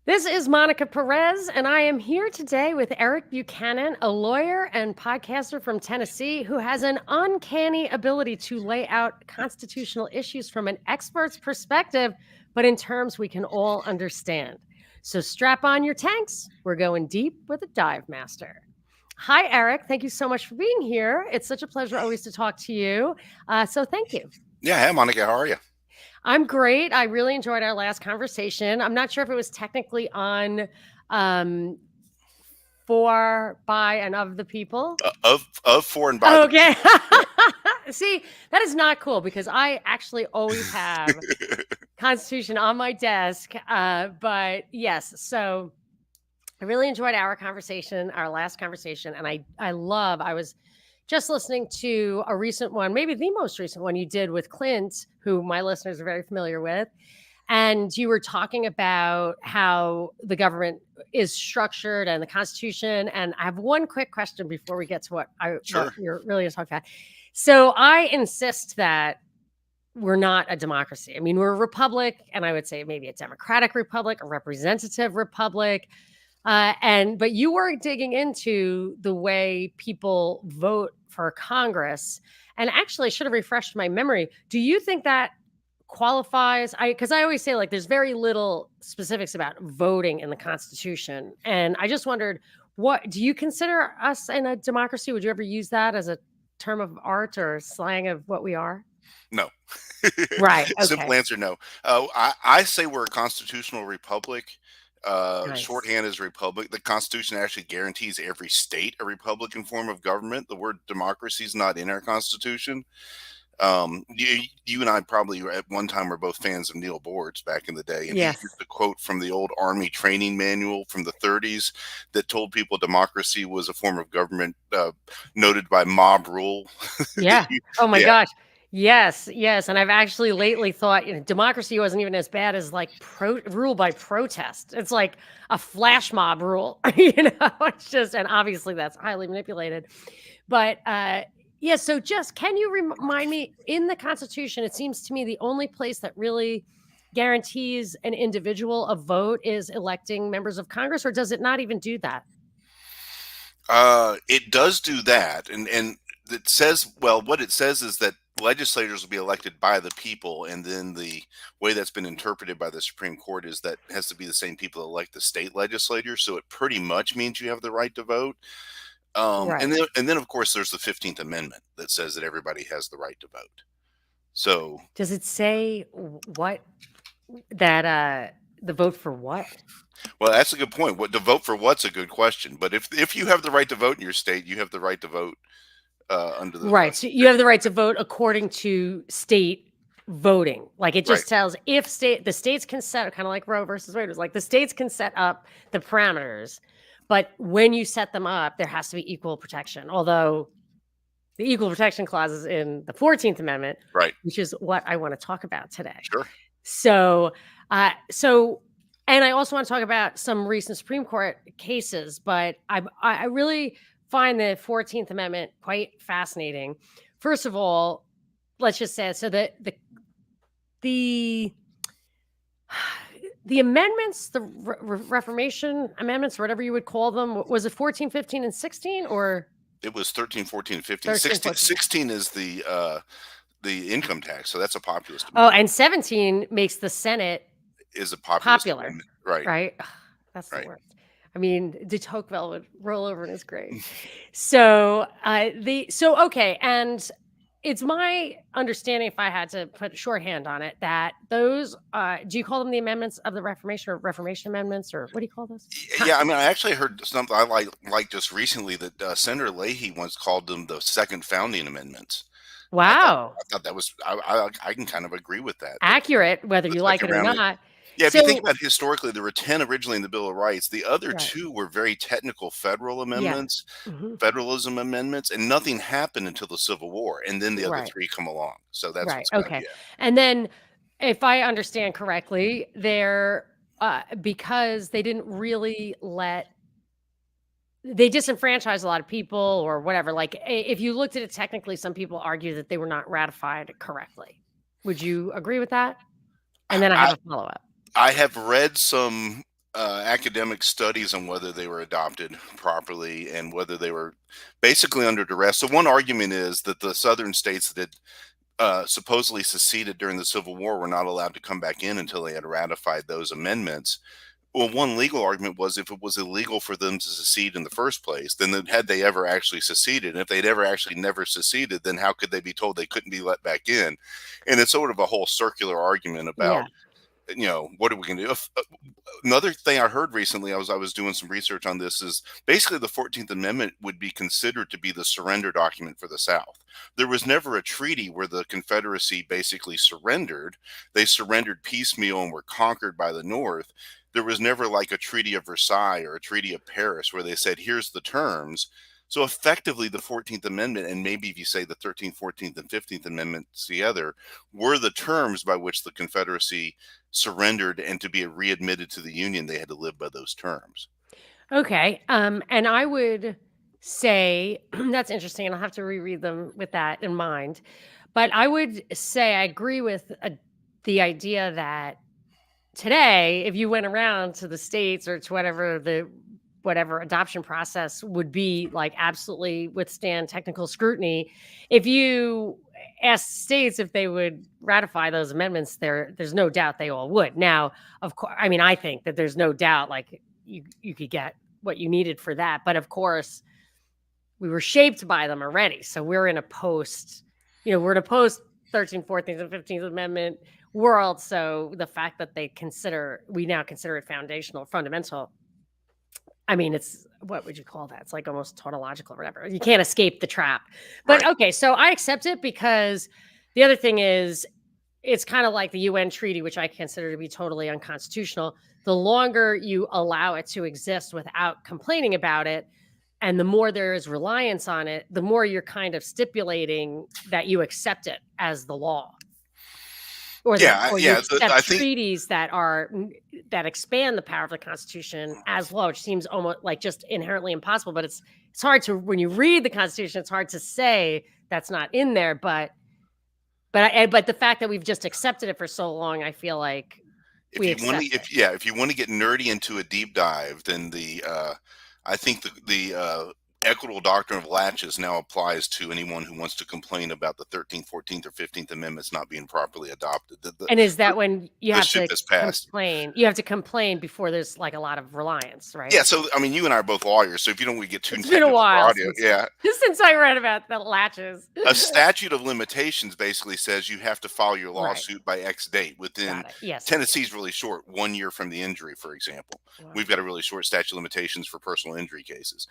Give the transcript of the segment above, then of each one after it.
This is Monica Perez, and I am here today with Eric Buchanan, a lawyer and podcaster from Tennessee who has an uncanny ability to lay out constitutional issues from an expert's perspective, but in terms we can all understand. So strap on your tanks. We're going deep with a DiveMaster. Hi, Eric. Thank you so much for being here. It's such a pleasure always to talk to you. So thank you. Yeah, hey Monica, how are you? I'm great. I really enjoyed our last conversation. I'm not sure if it was technically on um, for, by, and of the people. Of for and by the Okay. yeah. See, that is not cool because I actually always have Constitution on my desk. But yes, so I really enjoyed our conversation, our last conversation, and I was just listening to a recent one, maybe the most recent one you did with Clint, who my listeners are very familiar with. And you were talking about how the government is structured and the Constitution. And I have one quick question before we get to what Sure. you're really talking about. So I insist that we're not a democracy. I mean, we're a republic, and I would say maybe a democratic republic, a representative republic. But you were digging into the way people vote for Congress, and actually I should have refreshed my memory. Do you think that qualifies? Because I always say, like, there's very little specifics about voting in the Constitution, and I just wondered, what do you consider us in a democracy? Would you ever use that as a term of art or slang of what we are? No. Right. Simple Okay. answer, no. I say we're a constitutional republic. Nice. Shorthand is republic. The Constitution actually guarantees every state a Republican form of government. The word democracy is not in our Constitution. You and I probably at one time were both fans of Neil Board's back in the day, and he used Yes. a quote from the old Army training manual from the 30s that told people democracy was a form of government noted by mob rule. Yeah. Oh my Yeah, gosh. Yes, yes, and I've actually lately thought, democracy wasn't even as bad as, like, rule by protest. It's like a flash mob rule, It's just, and obviously that's highly manipulated. But, yeah, so just can you remind me, in the Constitution, it seems to me the only place that really guarantees an individual a vote is electing members of Congress, or does it not even do that? it does do that, and it says, well, what it says is that legislators will be elected by the people, and then the way that's been interpreted by the Supreme Court is that has to be the same people that elect the state legislators. So it pretty much means you have the right to vote. Right. And then of course there's the 15th Amendment that says that everybody has the right to vote. So, Does it say what that, the vote for what? well, that's a good point. What to vote for? What's a good question. But if you have the right to vote in your state, you have the right to vote under the Right, so you have the right to vote according to state voting. Like, it right. just tells if the states can set, kinda like Roe versus Wade, it was like the states can set up the parameters, but when you set them up, there has to be equal protection, although the equal protection clause is in the 14th Amendment, Right. which is what I wanna talk about today. Sure. So, so and I also wanna talk about some recent Supreme Court cases, but I really find the 14th Amendment quite fascinating. First of all, let's just say, so the the amendments, the Reformation amendments, or whatever you would call them, was it 14, 15, and 16, or It was 13, 14, 15. 13, 16, 14? 16 is the income tax. So that's a populist Oh, amendment. and 17 makes the Senate Is a populist popular, amendment. Right. right? Ugh, that's the Right. worst. I mean, de Tocqueville would roll over in his grave. Okay, and it's my understanding, if I had to put shorthand on it, that those, do you call them the amendments of the Reformation, or Reformation amendments, or what do you call those? Yeah, I mean, I actually heard something I like just recently that Senator Leahy once called them the second founding amendments. I thought Wow, I thought that was I can kind of agree with that. That accurate, whether the you like second it or round. not. Yeah, if you think So about historically, there were 10 originally in the Bill of Rights. The other right, two were very technical federal yeah, amendments, mhm, federalism amendments, and nothing happened until the Civil War, and then the other right, three come along. So that's right, what's kind of okay, yeah. and then, if I understand correctly, they're, because they didn't really let they disenfranchised a lot of people or whatever, like, if you looked at it technically, some people argue that they were not ratified correctly. Would you agree with that? And then I have I a follow-up. I have read some academic studies on whether they were adopted properly and whether they were basically under duress. So one argument is that the southern states that supposedly seceded during the Civil War were not allowed to come back in until they had ratified those amendments. Well, one legal argument was if it was illegal for them to secede in the first place, then had they ever actually seceded, and if they'd ever actually never seceded, then how could they be told they couldn't be let back in? And it's sort of a whole circular argument about, Yeah. what are we going to do? Another thing I heard recently, I was doing some research on this, is basically the 14th Amendment would be considered to be the surrender document for the South. There was never a treaty where the Confederacy basically surrendered. They surrendered piecemeal and were conquered by the North. There was never like a Treaty of Versailles or a Treaty of Paris where they said, here's the terms. So effectively, the 14th Amendment, and maybe if you say the 13th, 14th, and 15th Amendments together, were the terms by which the Confederacy surrendered, and to be readmitted to the Union, they had to live by those terms. Okay. And I would say that's interesting, and I'll have to reread them with that in mind. But I would say I agree with the idea that today, if you went around to the states or to whatever adoption process would be like absolutely withstand technical scrutiny, if you ask states if they would ratify those amendments, there's no doubt they all would. Now, of course, I mean, I think that there's no doubt like you could get what you needed for that, but of course, we were shaped by them already. So we're in a post 13th, 14th, and 15th Amendment world. So the fact that we now consider it foundational, fundamental. I mean, what would you call that? It's like almost tautological or whatever. You can't escape the trap. But Right. okay, so I accept it because the other thing is it's kind of like the UN treaty, which I consider to be totally unconstitutional. The longer you allow it to exist without complaining about it, and the more there is reliance on it, the more you're kind of stipulating that you accept it as the law. Or you Yeah. accept I think treaties that expand the power of the Constitution as law, which seems almost like just inherently impossible. But it's hard to, when you read the Constitution, it's hard to say that's not in there. But the fact that we've just accepted it for so long, I feel like we accept it. if you want to get nerdy into a deep dive, then I think the equitable doctrine of latches now applies to anyone who wants to complain about the 13th, 14th, or 15th Amendments not being properly adopted. And is that when you The have ship to has passed. complain? You have to complain before there's like a lot of reliance, right? Yeah, so I mean, you and I are both lawyers, so if you don't we get too It's been a technical for while audio, since yeah. since I read about the latches. A statute of limitations basically says you have to file your Right. lawsuit by X date within. Got it. Yes. Tennessee's really short, 1 year from the injury, for example. Wow. We've got a really short statute of limitations for personal injury cases.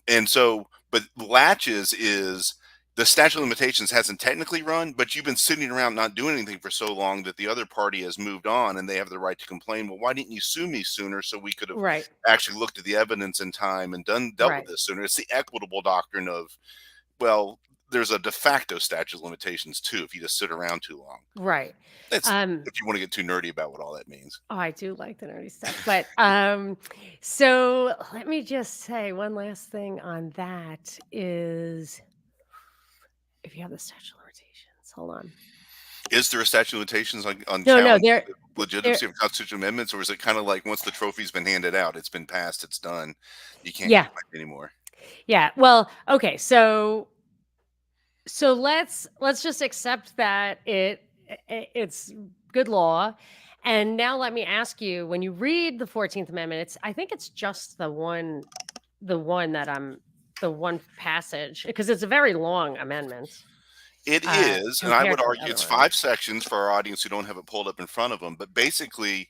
And so, but latches is the statute of limitations hasn't technically run, but you've been sitting around not doing anything for so long that the other party has moved on and they have the right to complain. Well, why didn't you sue me sooner so we could have Right. actually looked at the evidence in time and dealt Right. with this sooner? It's the equitable doctrine of, well, there's a de facto statute of limitations too if you just sit around too long. Right. That's if you want to get too nerdy about what all that means. Oh, I do like the nerdy stuff. But so let me just say one last thing on that is if you have the statute of limitations, hold on. Is there a statute of limitations on No, challenge there, legitimacy of constitutional amendments, or is it kind of like once the trophy's been handed out, it's been passed, it's done, you can't yeah, complain anymore? yeah. Well, okay, so let's just accept that it's good law. And now let me ask you, when you read the 14th Amendment, I think it's just the one passage, because it's a very long amendment. It is, and I Compared would to the argue other it's ones. 5 sections for our audience who don't have it pulled up in front of them, but basically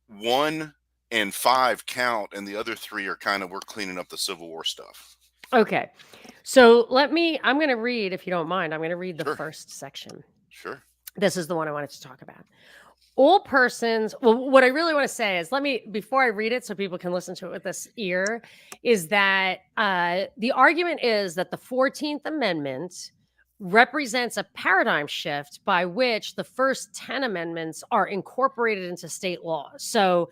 1 and 5 count, and the other 3 are kind of we're cleaning up the Civil War stuff. Okay. So I'm going to read, if you don't mind, I'm going to read the Sure. first section. Sure. This is the one I wanted to talk about. All persons, well, what I really want to say is, before I read it so people can listen to it with this ear, is that the argument is that the 14th Amendment represents a paradigm shift by which the first 10 amendments are incorporated into state law. So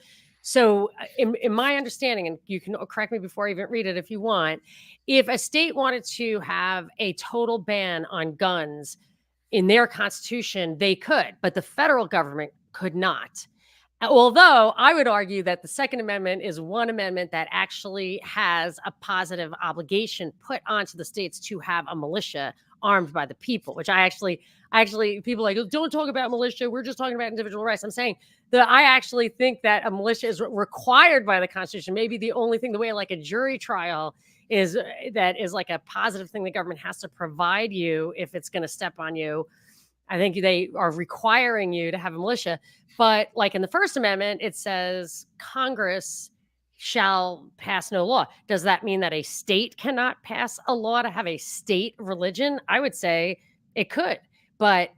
in my understanding, and you can correct me before I even read it if you want, if a state wanted to have a total ban on guns in their constitution, they could, but the federal government could not. Although I would argue that the Second Amendment is one amendment that actually has a positive obligation put onto the states to have a militia armed by the people, which I actually people are like, don't talk about militia. We're just talking about individual rights. I'm saying that I actually think that a militia is required by the Constitution. Maybe the only thing, the way like a jury trial is, that is like a positive thing the government has to provide you if it's going to step on you. I think they are requiring you to have a militia. But like in the First Amendment, it says Congress shall pass no law. Does that mean that a state cannot pass a law to have a state religion? I would say it could. But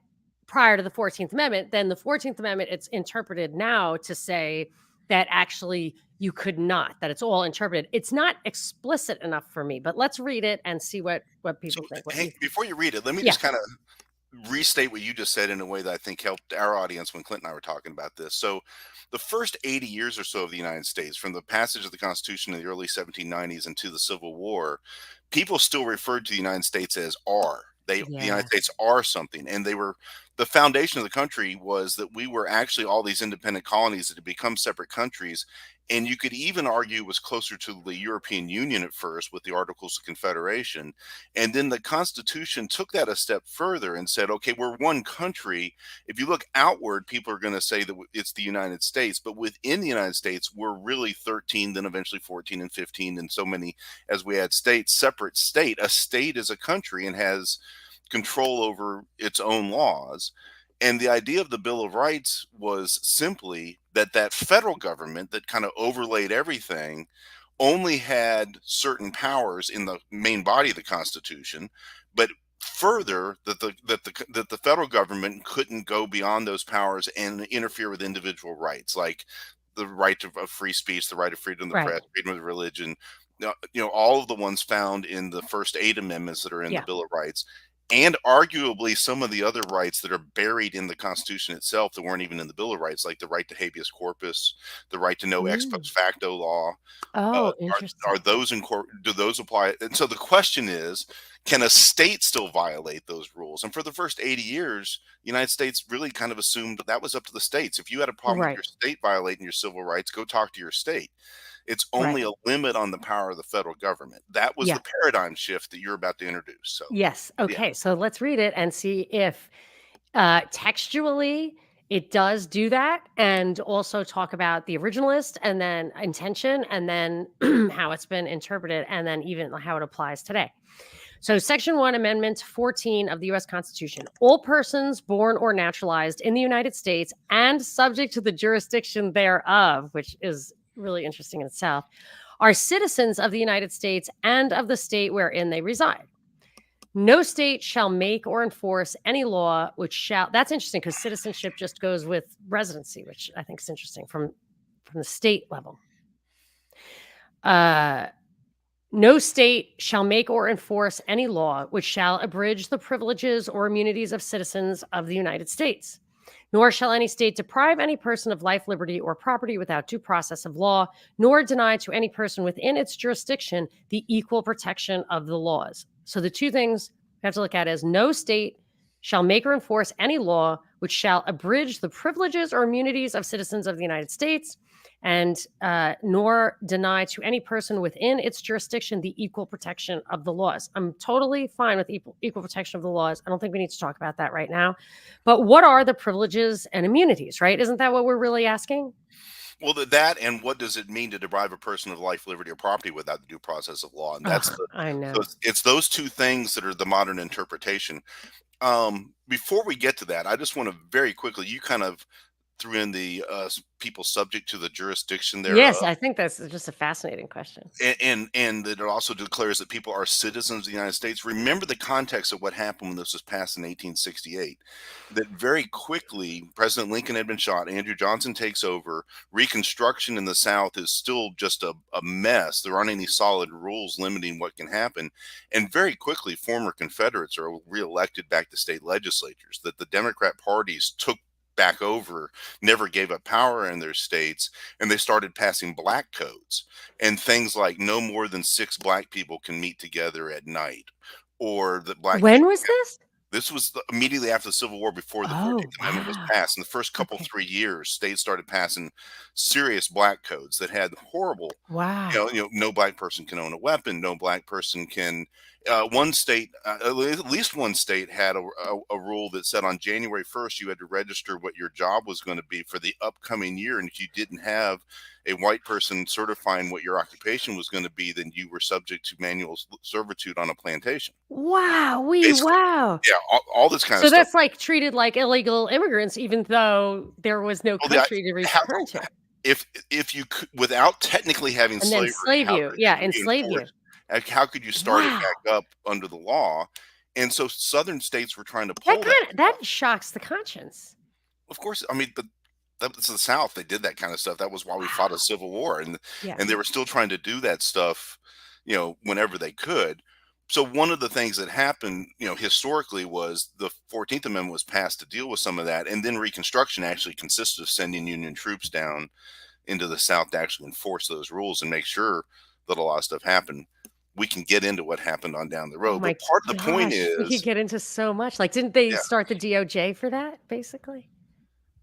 prior to the 14th Amendment, then the 14th Amendment, it's interpreted now to say that actually you could not, that it's all interpreted. It's not explicit enough for me, but let's read it and see what So, people think. What Hank, you, before you read it, let me yeah, just kind of restate what you just said in a way that I think helped our audience when Clint and I were talking about this. So, the first 80 years or so of the United States, from the passage of the Constitution in the early 1790s into the Civil War, people still referred to the United States as "are." The United yeah, States are something, and they were the foundation of the country was that we were actually all these independent colonies that had become separate countries. And you could even argue it was closer to the European Union at first with the Articles of Confederation. And then the Constitution took that a step further and said, okay, we're one country. If you look outward, people are going to say that it's the United States, but within the United States, we're really 13, then eventually 14 and 15, and so many as we add states. Separate state. A state is a country and has control over its own laws. And the idea of the Bill of Rights was simply that that federal government that kind of overlaid everything only had certain powers in the main body of the Constitution, but further that the federal government couldn't go beyond those powers and interfere with individual rights, like the right of free speech, the right of freedom of the right. press, freedom of religion. All of the ones found in the first 8 amendments that are in the Yeah. Bill of Rights, and arguably some of the other rights that are buried in the Constitution itself that weren't even in the Bill of Rights, like the right to habeas corpus, the right to no ex Mm. post facto law. Oh, Are interesting. those do those apply? And so the question is, can a state still violate those rules? And for the first 80 years, the United States really kind of assumed that was up to the states. If you had a problem with Right. your state violating your civil rights, go talk to your state. It's Right. only a limit on the power of the federal government. That was Yeah. the paradigm shift that you're about to introduce. So, Yes. yeah. Okay. So let's read it and see if textually it does do that, and also talk about the originalist and then intention and then how it's been interpreted and then even how it applies today. So, Section 1, Amendment 14 of the U.S. Constitution. All persons born or naturalized in the United States and subject to the jurisdiction thereof, which is really interesting in itself, are citizens of the United States and of the state wherein they reside. No state shall make or enforce any law which shall. That's interesting because citizenship just goes with residency, which I think is interesting from the state level. Uh, No state shall make or enforce any law which shall abridge the privileges or immunities of citizens of the United States. Nor shall any state deprive any person of life, liberty, or property without due process of law, nor deny to any person within its jurisdiction the equal protection of the laws. So the two things we have to look at is no state shall make or enforce any law which shall abridge the privileges or immunities of citizens of the United States, and nor deny to any person within its jurisdiction the equal protection of the laws. I'm totally fine with equal protection of the laws. I don't think we need to talk about that right now. But what are the privileges and immunities, right? Isn't that what we're really asking? Well, that and what does it mean to deprive a person of life, liberty, or property without the due process of law? And that's Ugh, I so know. it's those two things that are the modern interpretation. Before we get to that, I just want to very quickly, you kind of threw in the people subject to the jurisdiction thereof. Yes, I think that's just a fascinating question. And that it also declares that people are citizens of the United States. Remember the context of what happened when this was passed in 1868. That very quickly, President Lincoln had been shot. Andrew Johnson takes over. Reconstruction in the South is still just a mess. There aren't any solid rules limiting what can happen. And very quickly, former Confederates are reelected back to state legislatures. That the Democrat parties took back over, never gave up power in their states, and they started passing black codes and things like no more than 6 black people can meet together at night, or that black When people, was this? This was immediately after the Civil War, before the Oh, 14th Amendment was wow. passed. In the first couple Okay. 3 years, states started passing serious black codes that had horrible, Wow. no black person can own a weapon. No black person can. One state, at least one state, had a rule that said on January 1st you had to register what your job was going to be for the upcoming year, and if you didn't have a white person certifying what your occupation was going to be, then you were subject to manual servitude on a plantation. Wow. Basically, Wow. yeah, all this kind of So stuff. that's like treated like illegal immigrants, even though there was no Well, the, country to how, return to, if you could, without technically having and then slavery, slave how you. could Yeah, you enslave you. reinforce? How could you start it Wow. back up under the law? And so Southern states were trying to That pull that kind of stuff. that shocks the conscience. Of course, I mean, but that's the South. They did that kind of stuff. That was why we fought a Wow. civil war, Yeah. and they were still trying to do that stuff, whenever they could. So one of the things that happened, historically, was the 14th Amendment was passed to deal with some of that, and then Reconstruction actually consisted of sending Union troops down into the South to actually enforce those rules and make sure that a lot of stuff happened. We can get into what happened on down the Oh road, but my part of the point gosh. We could is, get into so much. Like, didn't they yeah, start the DOJ for that, basically?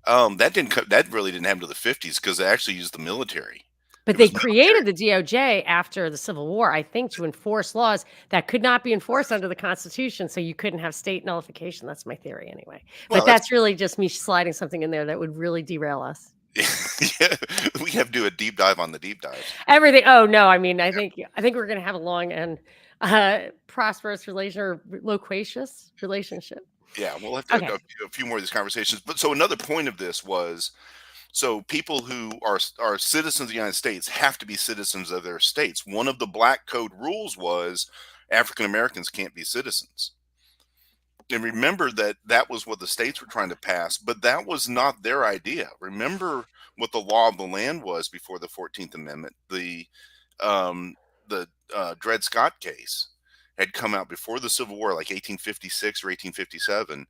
that really didn't happen to the 50s because they actually used the military. But It they was created military. the DOJ after the Civil War, I think, to enforce laws that could not be enforced under the Constitution, so you couldn't have state nullification. That's my theory anyway. But Well, that's that's really just me sliding something in there that would really derail us. yeah, we have to do a deep dive on the deep dives. Everything oh, no, I mean, I think we're gonna have a long and, prosperous relation or loquacious relationship. Yeah, we'll have to Okay. a few more of these conversations. But so another point of this was, so people who are citizens of the United States have to be citizens of their states. One of the Black Code rules was African Americans can't be citizens. And remember that that was what the states were trying to pass, but that was not their idea. Remember what the law of the land was before the 14th Amendment. The Dred Scott case had come out before the Civil War, like 1856 or 1857.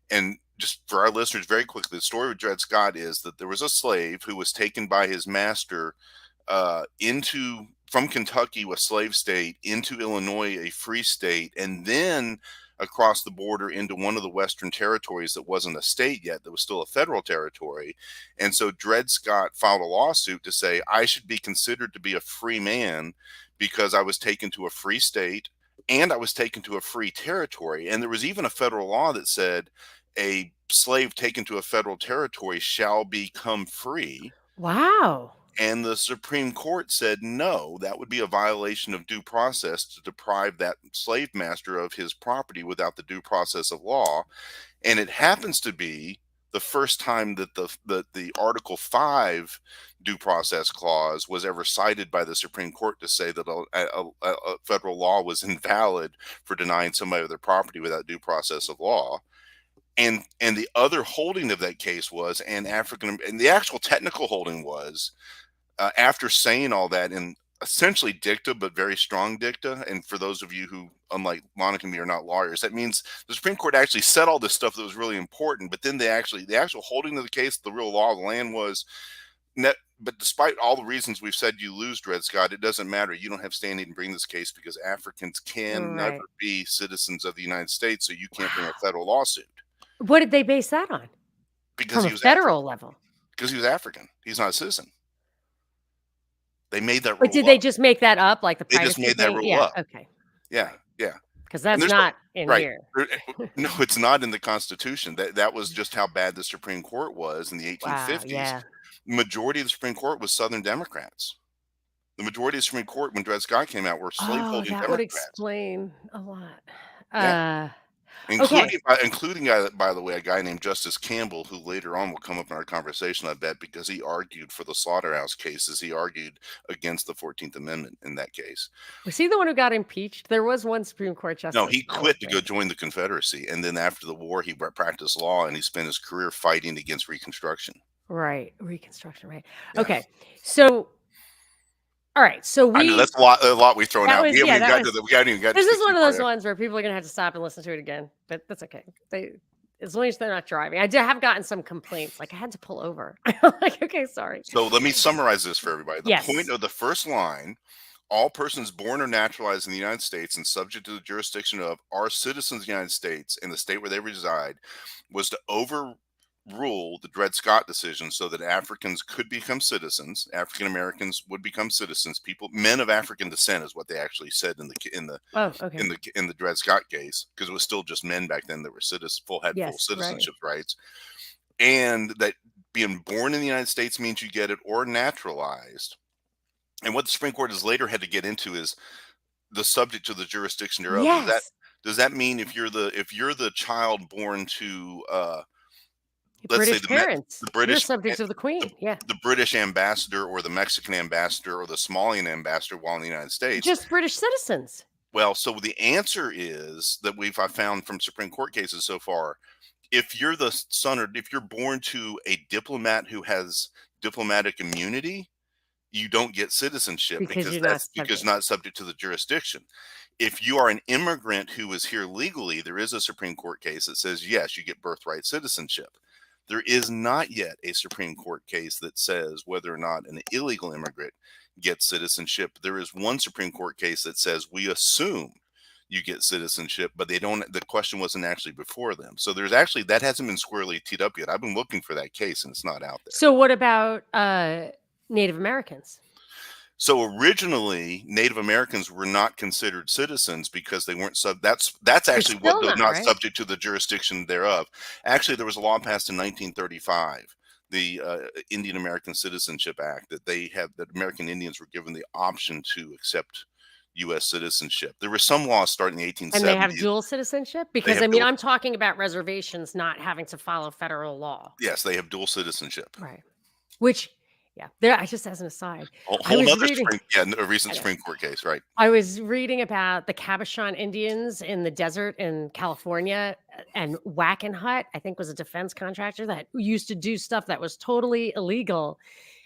And just for our listeners, very quickly, the story of Dred Scott is that there was a slave who was taken by his master into from Kentucky, a slave state, into Illinois, a free state, and then across the border into one of the Western territories that wasn't a state yet, that was still a federal territory. And so Dred Scott filed a lawsuit to say, I should be considered to be a free man because I was taken to a free state and I was taken to a free territory. And there was even a federal law that said a slave taken to a federal territory shall become free. Wow. And the Supreme Court said no, that would be a violation of due process to deprive that slave master of his property without the due process of law. And it happens to be the first time that the Article 5 due process clause was ever cited by the Supreme Court to say that a federal law was invalid for denying somebody their property without due process of law. And the other holding of that case was, and the actual technical holding was, after saying all that in essentially dicta, but very strong dicta, and for those of you who, unlike Monica and me, are not lawyers, that means the Supreme Court actually said all this stuff that was really important, but then the actual holding of the case, the real law of the land was, but despite all the reasons we've said you lose, Dred Scott, it doesn't matter. You don't have standing to bring this case because Africans can never Right. be citizens of the United States, so you can't bring a Wow. federal lawsuit What did they base that on? because From a he was African. federal level? Because he was African. He's not a citizen. They made that But did rule they up. just make that up, like the They just privacy made that thing? rule Yeah, up. okay. Yeah, Right. yeah. Because And that's there's no not in right. here. No, it's not in the Constitution. That was just how bad the Supreme Court was in the Wow, 1850s. yeah. Majority of the Supreme Court was Southern Democrats. The majority of the Supreme Court, when Dred Scott came out, were Oh, slaveholding that would Democrats. explain a lot. Yeah, Uh, okay. including, by the way, a guy named Justice Campbell, who later on will come up in our conversation, I bet, because he argued for the slaughterhouse cases. He argued against the 14th Amendment in that case. Was he the one who got impeached? There was one Supreme Court No, justice he that was quit to go there. join the Confederacy, and then after the war, he practiced law, and he spent his career fighting against Reconstruction. Right, Reconstruction, right. Yeah, Okay. So, all right, so I know we that's a lot we've thrown that out. was yeah, that was We haven't even got to this the is key one of part those yet. ones where people are gonna have to stop and listen to it again, but that's okay. They as long as they're not driving. I have gotten some complaints, like, I had to pull over. Like, okay, sorry. So let me summarize this for everybody. The point Yes. of the first line all persons born or naturalized in the United States and subject to the jurisdiction of are citizens of the United States and the state where they reside, was to overrule the Dred Scott decision so that Africans could become citizens. African Americans would become citizens. People, men of African descent, is what they actually said in Oh, okay. the Dred Scott case, because it was still just men back then that were had full Yes, right. citizenship rights, and that being born in the United States means you get it, or naturalized. And what the Supreme Court has later had to get into is the subject to the jurisdiction thereof. Yes. Does that mean if you're the child born to let's say British parents. the You're British subjects of the the, Queen. Yeah. the British ambassador or the Mexican ambassador or the Somalian ambassador while in the United States? Just British citizens. Well, so the answer is that I found from Supreme Court cases so far, if you're the son or if you're born to a diplomat who has diplomatic immunity, you don't get citizenship Because because you're not because subject. not subject to the jurisdiction. If you are an immigrant who is here legally, there is a Supreme Court case that says yes, you get birthright citizenship. There is not yet a Supreme Court case that says whether or not an illegal immigrant gets citizenship. There is one Supreme Court case that says we assume you get citizenship, but they don't. The question wasn't actually before them. So there's actually that hasn't been squarely teed up yet. I've been looking for that case and it's not out there. So what about Native Americans? So originally, Native Americans were not considered citizens because they weren't that's actually what still they're not, not right? subject to the jurisdiction thereof. Actually, there was a law passed in 1935, the Indian American Citizenship Act, that American Indians were given the option to accept U.S. citizenship. There were some laws starting in the 1870s. And they have dual citizenship? Because, have dual, I'm talking about reservations not having to follow federal law. yes, they have dual citizenship. Right. Which, yeah, there. Just as an aside, A recent Supreme Court case, right? I was reading about the Cabochon Indians in the desert in California, and Wackenhut, I think, was a defense contractor that used to do stuff that was totally illegal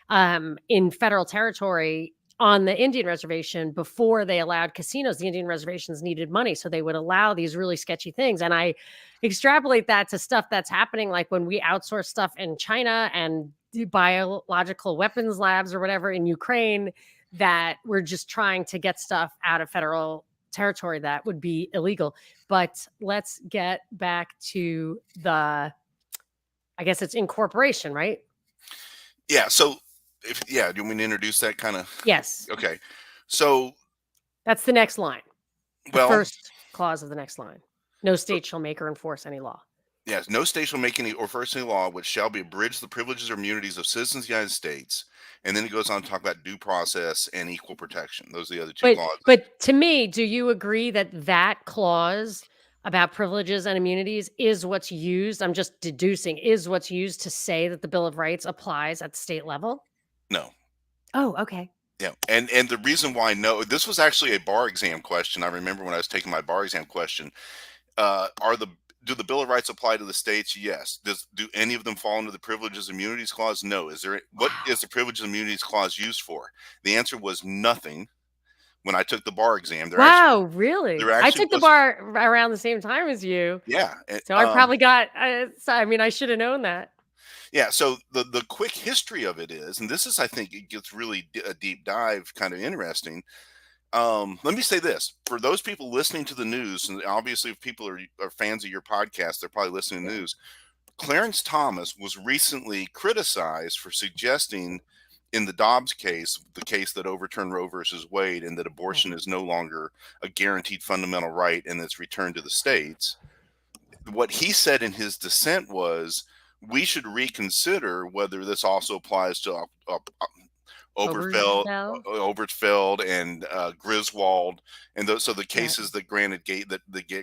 in federal territory on the Indian reservation before they allowed casinos. The Indian reservations needed money, so they would allow these really sketchy things. And I extrapolate that to stuff that's happening, like when we outsource stuff in China and do biological weapons labs or whatever in Ukraine, that we're just trying to get stuff out of federal territory that would be illegal. But let's get back to I guess it's incorporation, right? Yeah. So, do you want me to introduce that kind of? Yes. Okay. So that's the next line. The well, first clause of the next line. No state shall make or enforce any law. Yes, no state shall make any or enforce any law which shall be abridge the privileges or immunities of citizens of the United States. And then it goes on to talk about due process and equal protection. Those are the other two clauses. But to me, do you agree that clause about privileges and immunities is what's used? I'm just deducing, is what's used to say that the Bill of Rights applies at the state level? No. Oh, okay. Yeah. And the reason why no, this was actually a bar exam question. I remember when I was taking my bar exam question, do the Bill of Rights apply to the states? Yes. Do any of them fall under the Privileges and Immunities Clause? No. What is the Privileges and Immunities Clause used for? The answer was nothing. When I took the bar exam, really? I took the bar around the same time as you. Yeah. So I probably got. I should have known that. Yeah. So the quick history of it is, and this is, I think, it gets really a deep dive, kind of interesting. Let me say this for those people listening to the news, and obviously if people are fans of your podcast, they're probably listening to the news. Clarence Thomas was recently criticized for suggesting in the Dobbs case, the case that overturned Roe versus Wade, and that abortion is no longer a guaranteed fundamental right and it's returned to the states. What he said in his dissent was, we should reconsider whether this also applies to Obergefell and Griswold, and those. So the cases that granted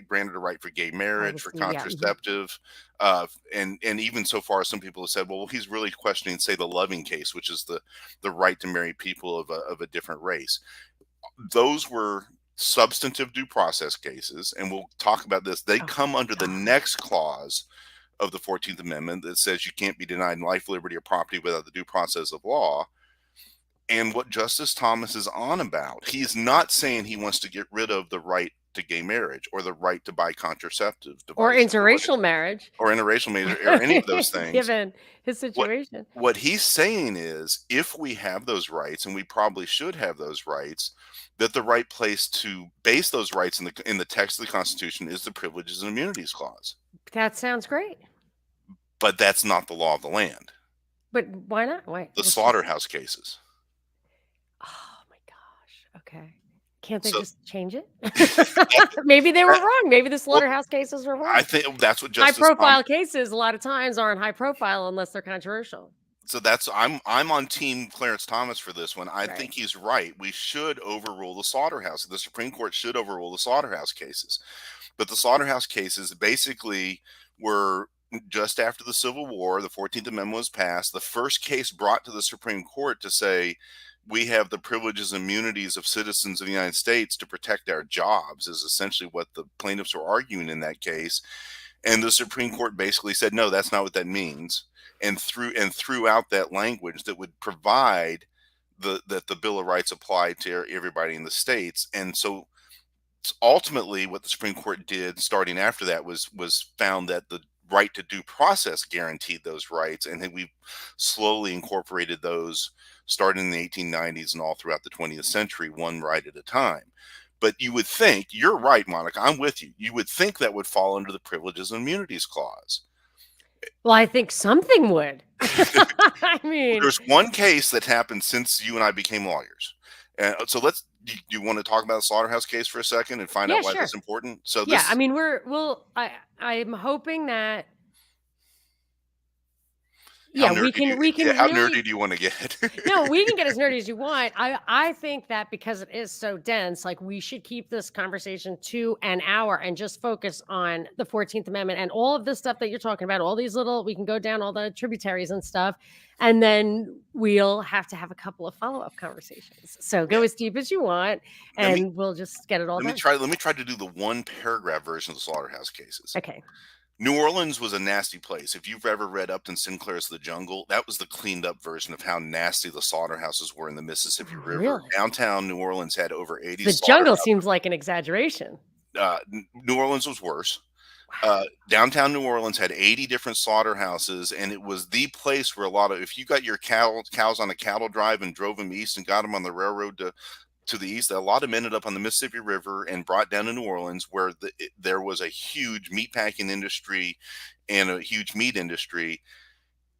granted a right for gay marriage, for contraceptive, and even so far, some people have said, well, he's really questioning, say, the Loving case, which is the right to marry people of a different race. Those were substantive due process cases, and we'll talk about this. They come under the next clause of the 14th Amendment that says you can't be denied life, liberty, or property without the due process of law. And what Justice Thomas is on about, he's not saying he wants to get rid of the right to gay marriage or the right to buy contraceptive Or devices interracial marriage, or interracial marriage or any of those things. given his What situation. what he's saying is if we have those rights, and we probably should have those rights, that the right place to base those rights in the text of the Constitution is the Privileges and Immunities Clause. That sounds great. But that's not the law of the land. But why not? Why? The What's this? slaughterhouse cases. Oh my gosh. Okay. Can't they So just change it? Maybe they were that, wrong. Maybe the well, slaughterhouse cases were I wrong. think that's what High Justice profile cases a lot of times aren't high profile unless they're controversial. So that's I'm on team Clarence Thomas for this one. I Right. think he's right. We should overrule the slaughterhouse. The Supreme Court should overrule the slaughterhouse cases. But the slaughterhouse cases basically were just after the Civil War. The 14th Amendment was passed. The first case brought to the Supreme Court to say we have the privileges and immunities of citizens of the United States to protect our jobs is essentially what the plaintiffs were arguing in that case. And the Supreme Court basically said, no, that's not what that means. And threw out that language that would provide that the Bill of Rights applied to everybody in the states. And so ultimately what the Supreme Court did starting after that was found that the right to due process guaranteed those rights, and then we slowly incorporated those starting in the 1890s and all throughout the 20th century, one right at a time. But you would think, you're right, Monica, I'm with you. You would think that would fall under the Privileges and Immunities Clause. Well, I think something would. I mean, there's one case that happened since you and I became lawyers. And so do you want to talk about the slaughterhouse case for a second and find out why that's important? So yeah, I mean, I'm hoping that we can how really, nerdy do you want to get? No, we can get as nerdy as you want. I think that because it is so dense, like we should keep this conversation to an hour and just focus on the 14th Amendment and all of this stuff that you're talking about, all these we can go down all the tributaries and stuff. And then we'll have to have a couple of follow-up conversations. So go as deep as you want, and we'll just get it all done. Let me try to do the one paragraph version of the slaughterhouse cases. Okay. New Orleans was a nasty place. If you've ever read Upton Sinclair's The Jungle, that was the cleaned up version of how nasty the slaughterhouses were in the Mississippi River. Really? Downtown New Orleans had over 80 The Jungle seems like an exaggeration. New Orleans was worse. Downtown New Orleans had 80 different slaughterhouses, and it was the place where if you got your cows on a cattle drive and drove them east and got them on the railroad to the east, a lot of them ended up on the Mississippi River and brought down to New Orleans, where there was a huge meatpacking industry and a huge meat industry.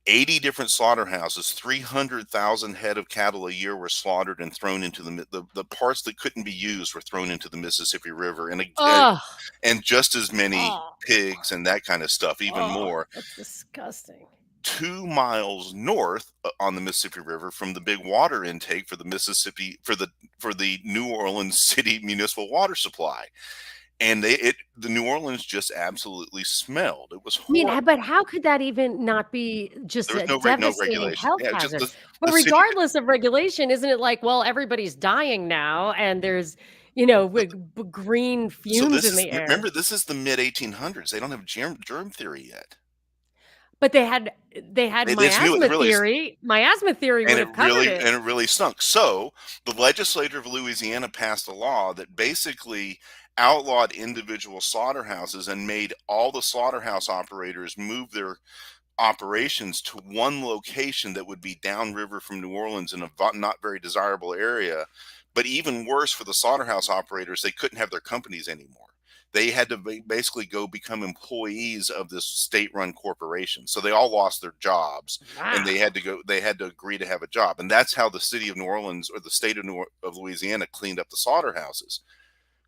80 different slaughterhouses, 300,000 head of cattle a year were slaughtered and thrown into the parts that couldn't be used were thrown into the Mississippi River, and just as many pigs and that kind of stuff, even more. That's disgusting. 2 miles north on the Mississippi River from the big water intake for the Mississippi for the New Orleans city municipal water supply. And the New Orleans just absolutely smelled. It was horrible. I mean, but how could that even not be just a devastating health hazard? But regardless of regulation, isn't it like, well, everybody's dying now, and there's green fumes in the air? Remember, this is the mid 1800s. They don't have germ theory yet. But they had miasma theory. Miasma theory would have covered it. And it really stunk. So the legislature of Louisiana passed a law that basically outlawed individual slaughterhouses and made all the slaughterhouse operators move their operations to one location that would be downriver from New Orleans in a not very desirable area. But even worse for the slaughterhouse operators, they couldn't have their companies anymore. They had to basically go become employees of this state-run corporation. So they all lost their jobs. Wow. And they had to agree to have a job. And that's how the city of New Orleans or the state of Louisiana cleaned up the slaughterhouses.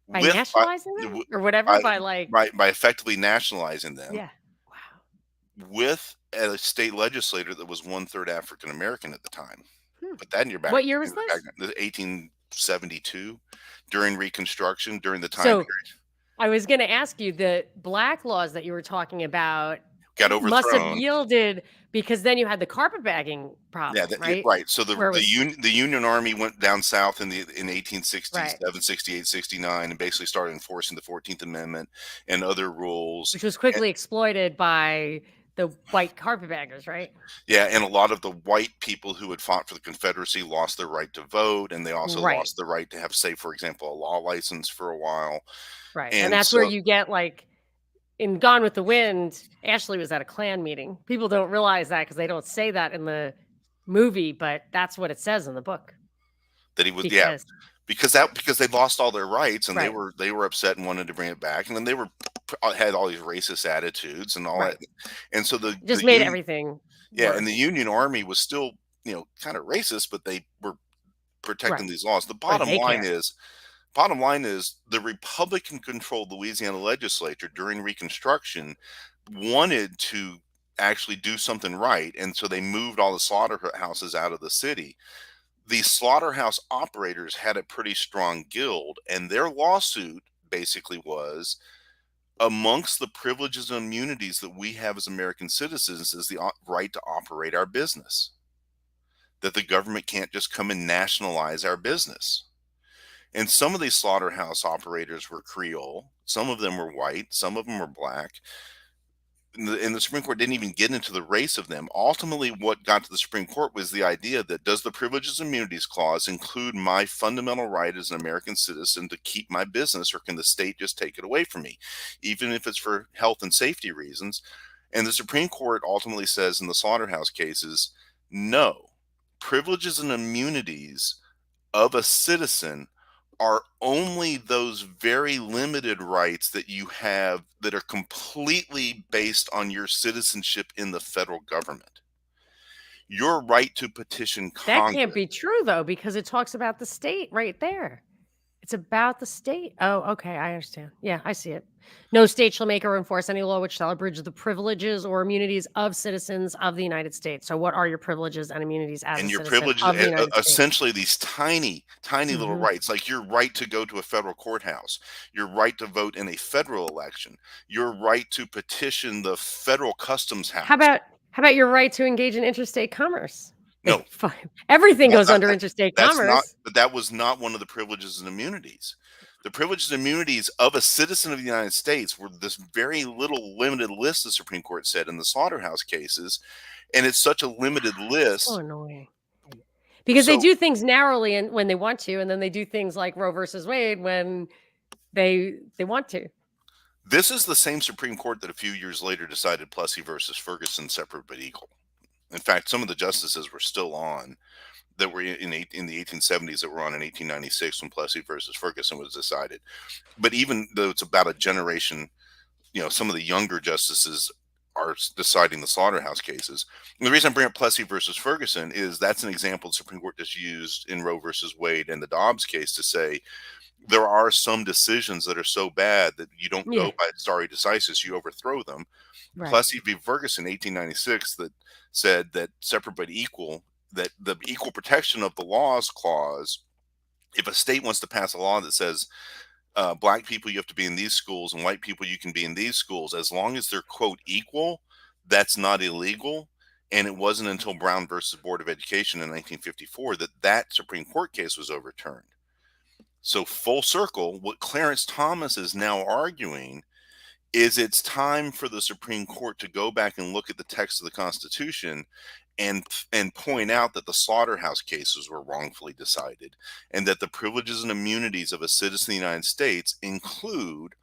By nationalizing them or whatever, by effectively nationalizing them. Yeah. Wow. With a state legislator that was 1/3 African American at the time. Put that in your back. What year was this? 1872, during Reconstruction, during the time period. I was going to ask you, the black laws that you were talking about got overthrown. Must have yielded, because then you had the carpetbagging problem, right? Right. So the Union Army went down south in 1867, 68, 69, and basically started enforcing the 14th Amendment and other rules. Which was quickly exploited by the white carpetbaggers, right? Yeah, and a lot of the white people who had fought for the Confederacy lost their right to vote, and they also lost the right to have, say, for example, a law license for a while. Right. And And that's where so you get like in Gone with the Wind, Ashley was at a Klan meeting. People don't realize that because they don't say that in the movie, but that's what it says in the book. that he was, yeah, Because because they lost all their rights and right, they were upset and wanted to bring it back, and then they were had all these racist attitudes and all that, right. and so It just the made union, everything yeah, and the worse. Union Army was still, kind of racist, but they were protecting Right. these laws. Or they cared. Bottom line is the Republican controlled Louisiana legislature during Reconstruction wanted to actually do something right, and so they moved all the slaughterhouses out of the city. These slaughterhouse operators had a pretty strong guild, and their lawsuit basically was, amongst the privileges and immunities that we have as American citizens is the right to operate our business, that the government can't just come and nationalize our business. And some of these slaughterhouse operators were Creole, some of them were white, some of them were black. And the Supreme Court didn't even get into the race of them. Ultimately, what got to the Supreme Court was the idea that, does the Privileges and Immunities Clause include my fundamental right as an American citizen to keep my business, or can the state just take it away from me, even if it's for health and safety reasons? And the Supreme Court ultimately says in the slaughterhouse cases, no, privileges and immunities of a citizen are only those very limited rights that you have that are completely based on your citizenship in the federal government. Your right to petition That can't Congress. be true though, because it talks about the state right there. It's about the state. Oh, okay. I understand. Yeah, I see it. No state shall make or enforce any law which shall abridge the privileges or immunities of citizens of the United States. So, what are your privileges and immunities as a And your citizen privileges, of the United States? essentially these tiny, tiny little Mhm. rights, like your right to go to a federal courthouse, your right to vote in a federal election, your right to petition the federal customs How house. about how about your right to engage in interstate commerce? No, Fine. Everything That, goes under interstate that's not, commerce. but that was not one of the privileges and immunities. The privileges and immunities of a citizen of the United States were this very little limited list, the Supreme Court said in the slaughterhouse cases. And it's such a limited So list. annoying. Because they So do things narrowly and when they want to, and then they do things like Roe versus Wade when they want to. this is the same Supreme Court that a few years later decided Plessy versus Ferguson separate but equal. In fact, some of the justices were still on that were in the 1870s that were on in 1896 when Plessy versus Ferguson was decided. But even though it's about a generation, some of the younger justices are deciding the slaughterhouse cases. And the reason I bring up Plessy versus Ferguson is that's an example the Supreme Court just used in Roe versus Wade and the Dobbs case to say there are some decisions that are so bad that you don't Yeah, go by stare decisis, you overthrow them. right. Plessy v. Ferguson, 1896, that said that separate but equal, that the equal protection of the laws clause, if a state wants to pass a law that says black people you have to be in these schools and white people you can be in these schools, as long as they're quote equal, that's not illegal. And it wasn't until Brown versus Board of Education in 1954 that Supreme Court case was overturned. So full circle, what Clarence Thomas is now arguing is it's time for the Supreme Court to go back and look at the text of the Constitution and point out that the slaughterhouse cases were wrongfully decided, and that the privileges and immunities of a citizen of the United States include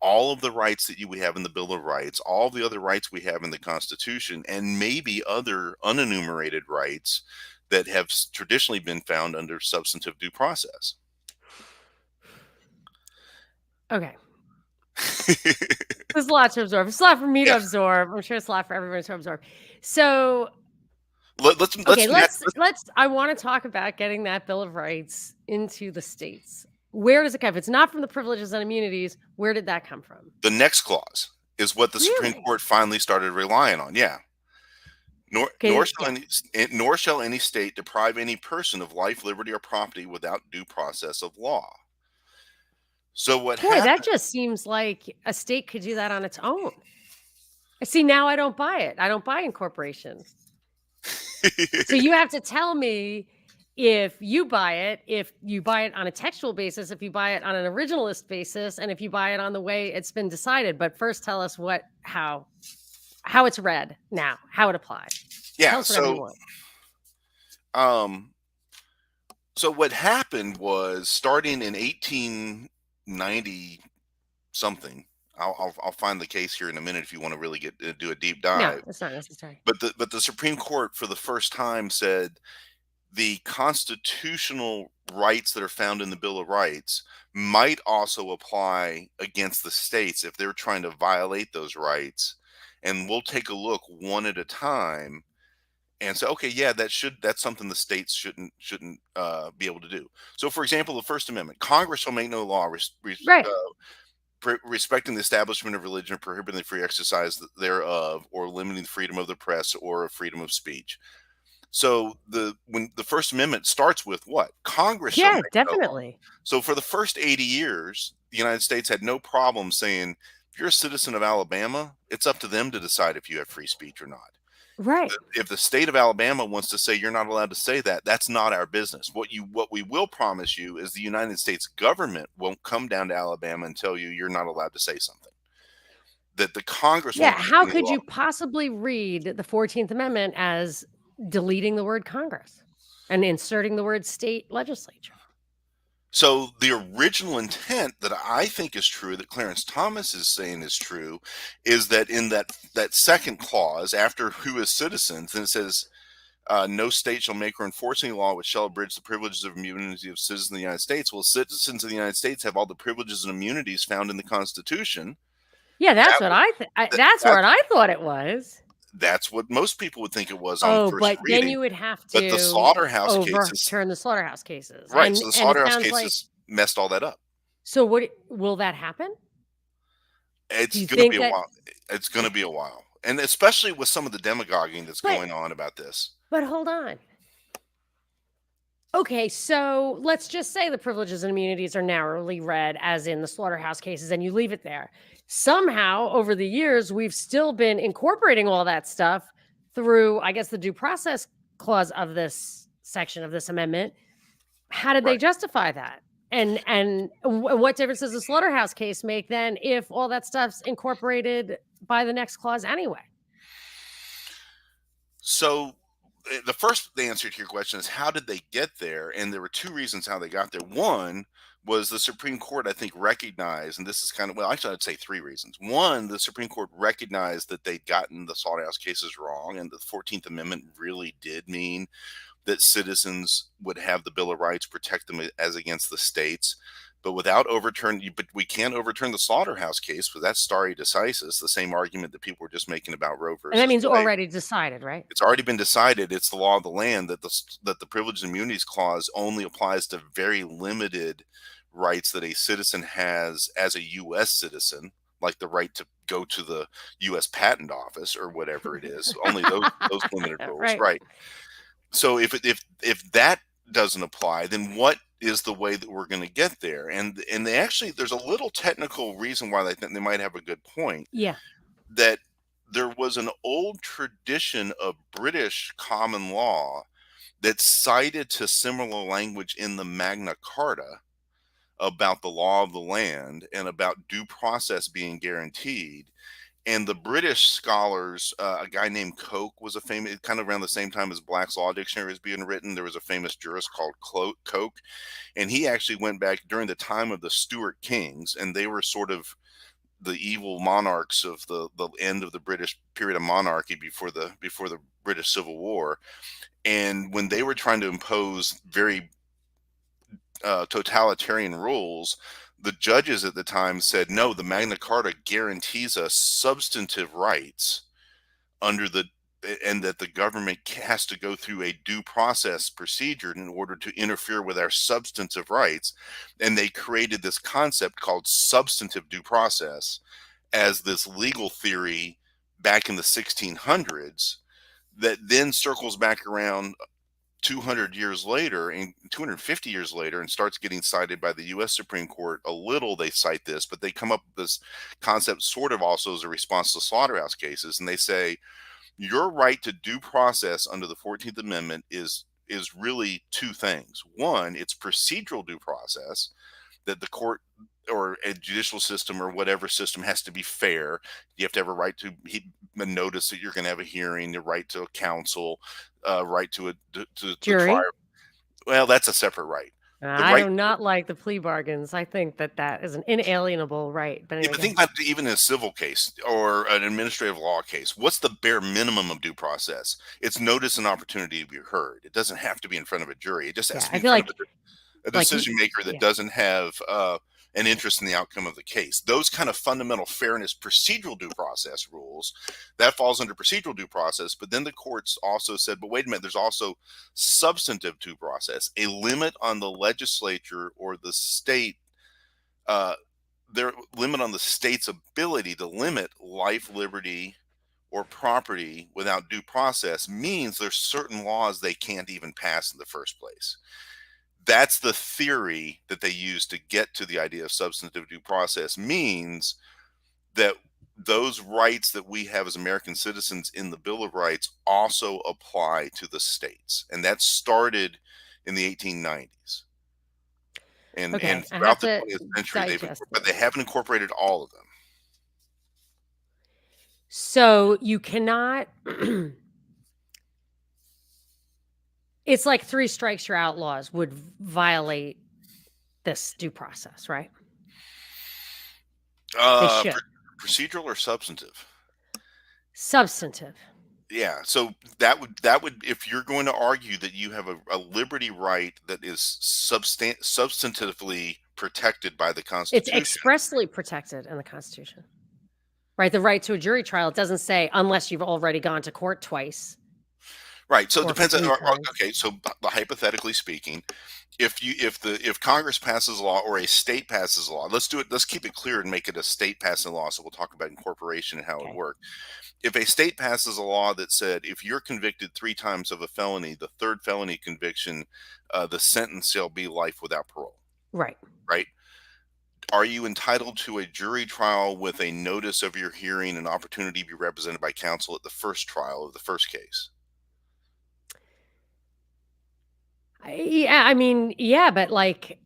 all of the rights that we have in the Bill of Rights, all the other rights we have in the Constitution, and maybe other unenumerated rights that have traditionally been found under substantive due process. Okay. There's a lot to absorb. It's a lot for me to Yeah, absorb. I'm sure it's a lot for everyone to absorb. So, let's okay, do that. let's I want to talk about getting that Bill of Rights into the states. Where does it come? If it's not from the privileges and immunities, where did that come from? The next clause is what the Supreme Really? Court finally started relying on. Yeah. Okay, yeah. Nor shall any state deprive any person of life, liberty, or property without due process of law. So what Boy, that happened? just seems like a state could do that on its own. I see, now I don't buy it. I don't buy incorporation. So you have to tell me if you buy it on a textual basis, if you buy it on an originalist basis, and if you buy it on the way it's been decided. But first tell us how it's read now, how it applies. Tell Yeah. us whatever you want. Um, so what happened was, starting in 1890, something. I'll find the case here in a minute if you want to really get do a deep No, dive. it's not necessary. But the Supreme Court for the first time said the constitutional rights that are found in the Bill of Rights might also apply against the states if they're trying to violate those rights. And we'll take a look one at a time and say, okay, yeah, that's something the states shouldn't be able to do. So, for example, the First Amendment: Congress shall make no law Right. respecting the establishment of religion or prohibiting the free exercise thereof, or limiting the freedom of the press or freedom of speech. So when the First Amendment starts with what? Congress shall Yeah, make no law. definitely. So for the first 80 years, the United States had no problem saying, if you're a citizen of Alabama, it's up to them to decide if you have free speech or not. Right. If the state of Alabama wants to say you're not allowed to say that, that's not our business. What we will promise you is the United States government won't come down to Alabama and tell you you're not allowed to say something. That the Congress Yeah. won't make How any could law. you possibly read the 14th Amendment as deleting the word Congress and inserting the word state legislature? So the original intent that I think is true, that Clarence Thomas is saying is true, is that in that second clause after "who is citizens," and it says, "No state shall make or enforce any law which shall abridge the privileges or immunity of citizens of the United States." Well, citizens of the United States have all the privileges and immunities found in the Constitution. Yeah, that's That what would that, that's that what I thought it was. that's what most people would think it was on Oh, first but then reading. you would have But the to slaughterhouse cases, overturn the slaughterhouse cases, right? So the and it slaughterhouse sounds like cases messed all that up. so. What will that happen? Do It's you gonna think be a that? while. It's gonna be a while, and especially with some of the demagoguing that's But going on about this. hold on. Okay, so let's just say the privileges and immunities are narrowly read as in the slaughterhouse cases, and you leave it there. Somehow, over the years, we've still been incorporating all that stuff through, I guess, the due process clause of this section of this amendment. How did they Right. justify that? And what difference does the slaughterhouse case make then if all that stuff's incorporated by the next clause anyway? So the first answer to your question is, how did they get there? And there were two reasons how they got there. One was the Supreme Court, I think, recognized, and this is kind of, well, actually, I'd say three reasons. One, the Supreme Court recognized that they'd gotten the slaughterhouse cases wrong, and the 14th Amendment really did mean that citizens would have the Bill of Rights protect them as against the states. But without overturning, but we can't overturn the slaughterhouse case because that's stare decisis, the same argument that people were just making about Roe And that versus means Wade. already decided, right? It's already been decided. It's the law of the land that the Privileges and Immunities Clause only applies to very limited rights that a citizen has as a U.S. citizen, like the right to go to the U.S. Patent Office or whatever it is. Only those limited rules, Right. right? So if that doesn't apply, then what is the way that we're going to get there? And they actually, there's a little technical reason why they think they might have a good point, Yeah. that there was an old tradition of British common law that cited to similar language in the Magna Carta about the law of the land and about due process being guaranteed. And the British scholars, a guy named Coke was a famous, kind of around the same time as Black's Law Dictionary was being written. There was a famous jurist called Coke, and he actually went back during the time of the Stuart Kings, and they were sort of the evil monarchs of the end of the British period of monarchy before the British Civil War. And when they were trying to impose very totalitarian rules, the judges at the time said, no, the Magna Carta guarantees us substantive rights under the and that the government has to go through a due process procedure in order to interfere with our substantive rights. And they created this concept called substantive due process as this legal theory back in the 1600s that then circles back around 200 years later and 250 years later and starts getting cited by the US Supreme Court. A little they cite this, but they come up with this concept sort of also as a response to slaughterhouse cases. And they say your right to due process under the 14th Amendment is really two things. One, it's procedural due process, that the court or a judicial system or whatever system has to be fair. You have to have a right to a notice that you're going to have a hearing, the right to a counsel, right to a to the trial. Jury. Well, that's a separate right. The I right. do not like the plea bargains. I think that is an inalienable right. But Yeah, anyway, but go think ahead. about it, even in a civil case or an administrative law case. What's the bare minimum of due process? It's notice and opportunity to be heard. It doesn't have to be in front of a jury. It just has Yeah, to be I in feel front of a like decision maker that yeah. doesn't have an interest in the outcome of the case. Those kind of fundamental fairness procedural due process rules, that falls under procedural due process. But then the courts also said, but wait a minute, there's also substantive due process, a limit on the legislature or the state, uh, their limit on the state's ability to limit life, liberty, or property without due process means there's certain laws they can't even pass in the first place. That's the theory that they use to get to the idea of substantive due process, means that those rights that we have as American citizens in the Bill of Rights also apply to the states. And that started in the 1890s. And Okay, I have throughout the to 20th century, digest but they this. haven't incorporated all of them. So you cannot. It's like 3 strikes you're outlaws would violate this due process, right? They should. Procedural or substantive? Substantive. Yeah, so that would if you're going to argue that you have a liberty right that is substantively protected by the It's Constitution. expressly protected in the Constitution. Right? The right to a jury trial, it doesn't say unless you've already gone to court twice Right. So it or depends on, 3 times. okay, so hypothetically speaking, if Congress passes a law or a state passes a law, let's keep it clear and make it a state passing law, so we'll talk about incorporation and how it Okay. works. If a state passes a law that said if you're convicted 3 times of a felony, the third felony conviction, the sentence shall be life without parole. Right. Right? Are you entitled to a jury trial with a notice of your hearing and opportunity to be represented by counsel at the first trial of the first case? Yeah, I mean, yeah, but like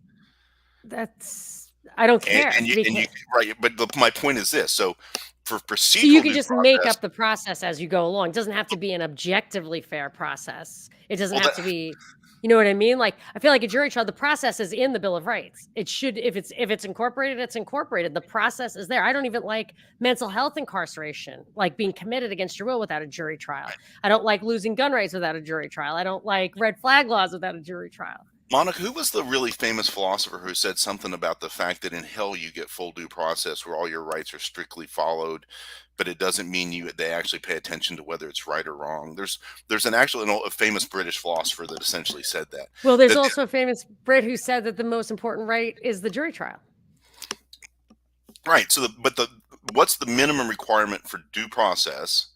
that's I don't care And you because right, but my point is this. So for so you procedural could due just make process, up the process as you go along. It doesn't have to be an objectively fair process. It doesn't well, have to be, you know what I mean? Like I feel like a jury trial, the process is in the Bill of Rights. It should if it's incorporated, it's incorporated. The process is there. I don't even like mental health incarceration, like being committed against your will without a jury trial. I don't like losing gun rights without a jury trial. I don't like red flag laws without a jury trial. Monica, who was the really famous philosopher who said something about the fact that in hell you get full due process where all your rights are strictly followed, but it doesn't mean they actually pay attention to whether it's right or wrong. There's a famous British philosopher that essentially said that. Well, there's That also a famous Brit who said that the most important right is the jury trial. right. What's the minimum requirement for due process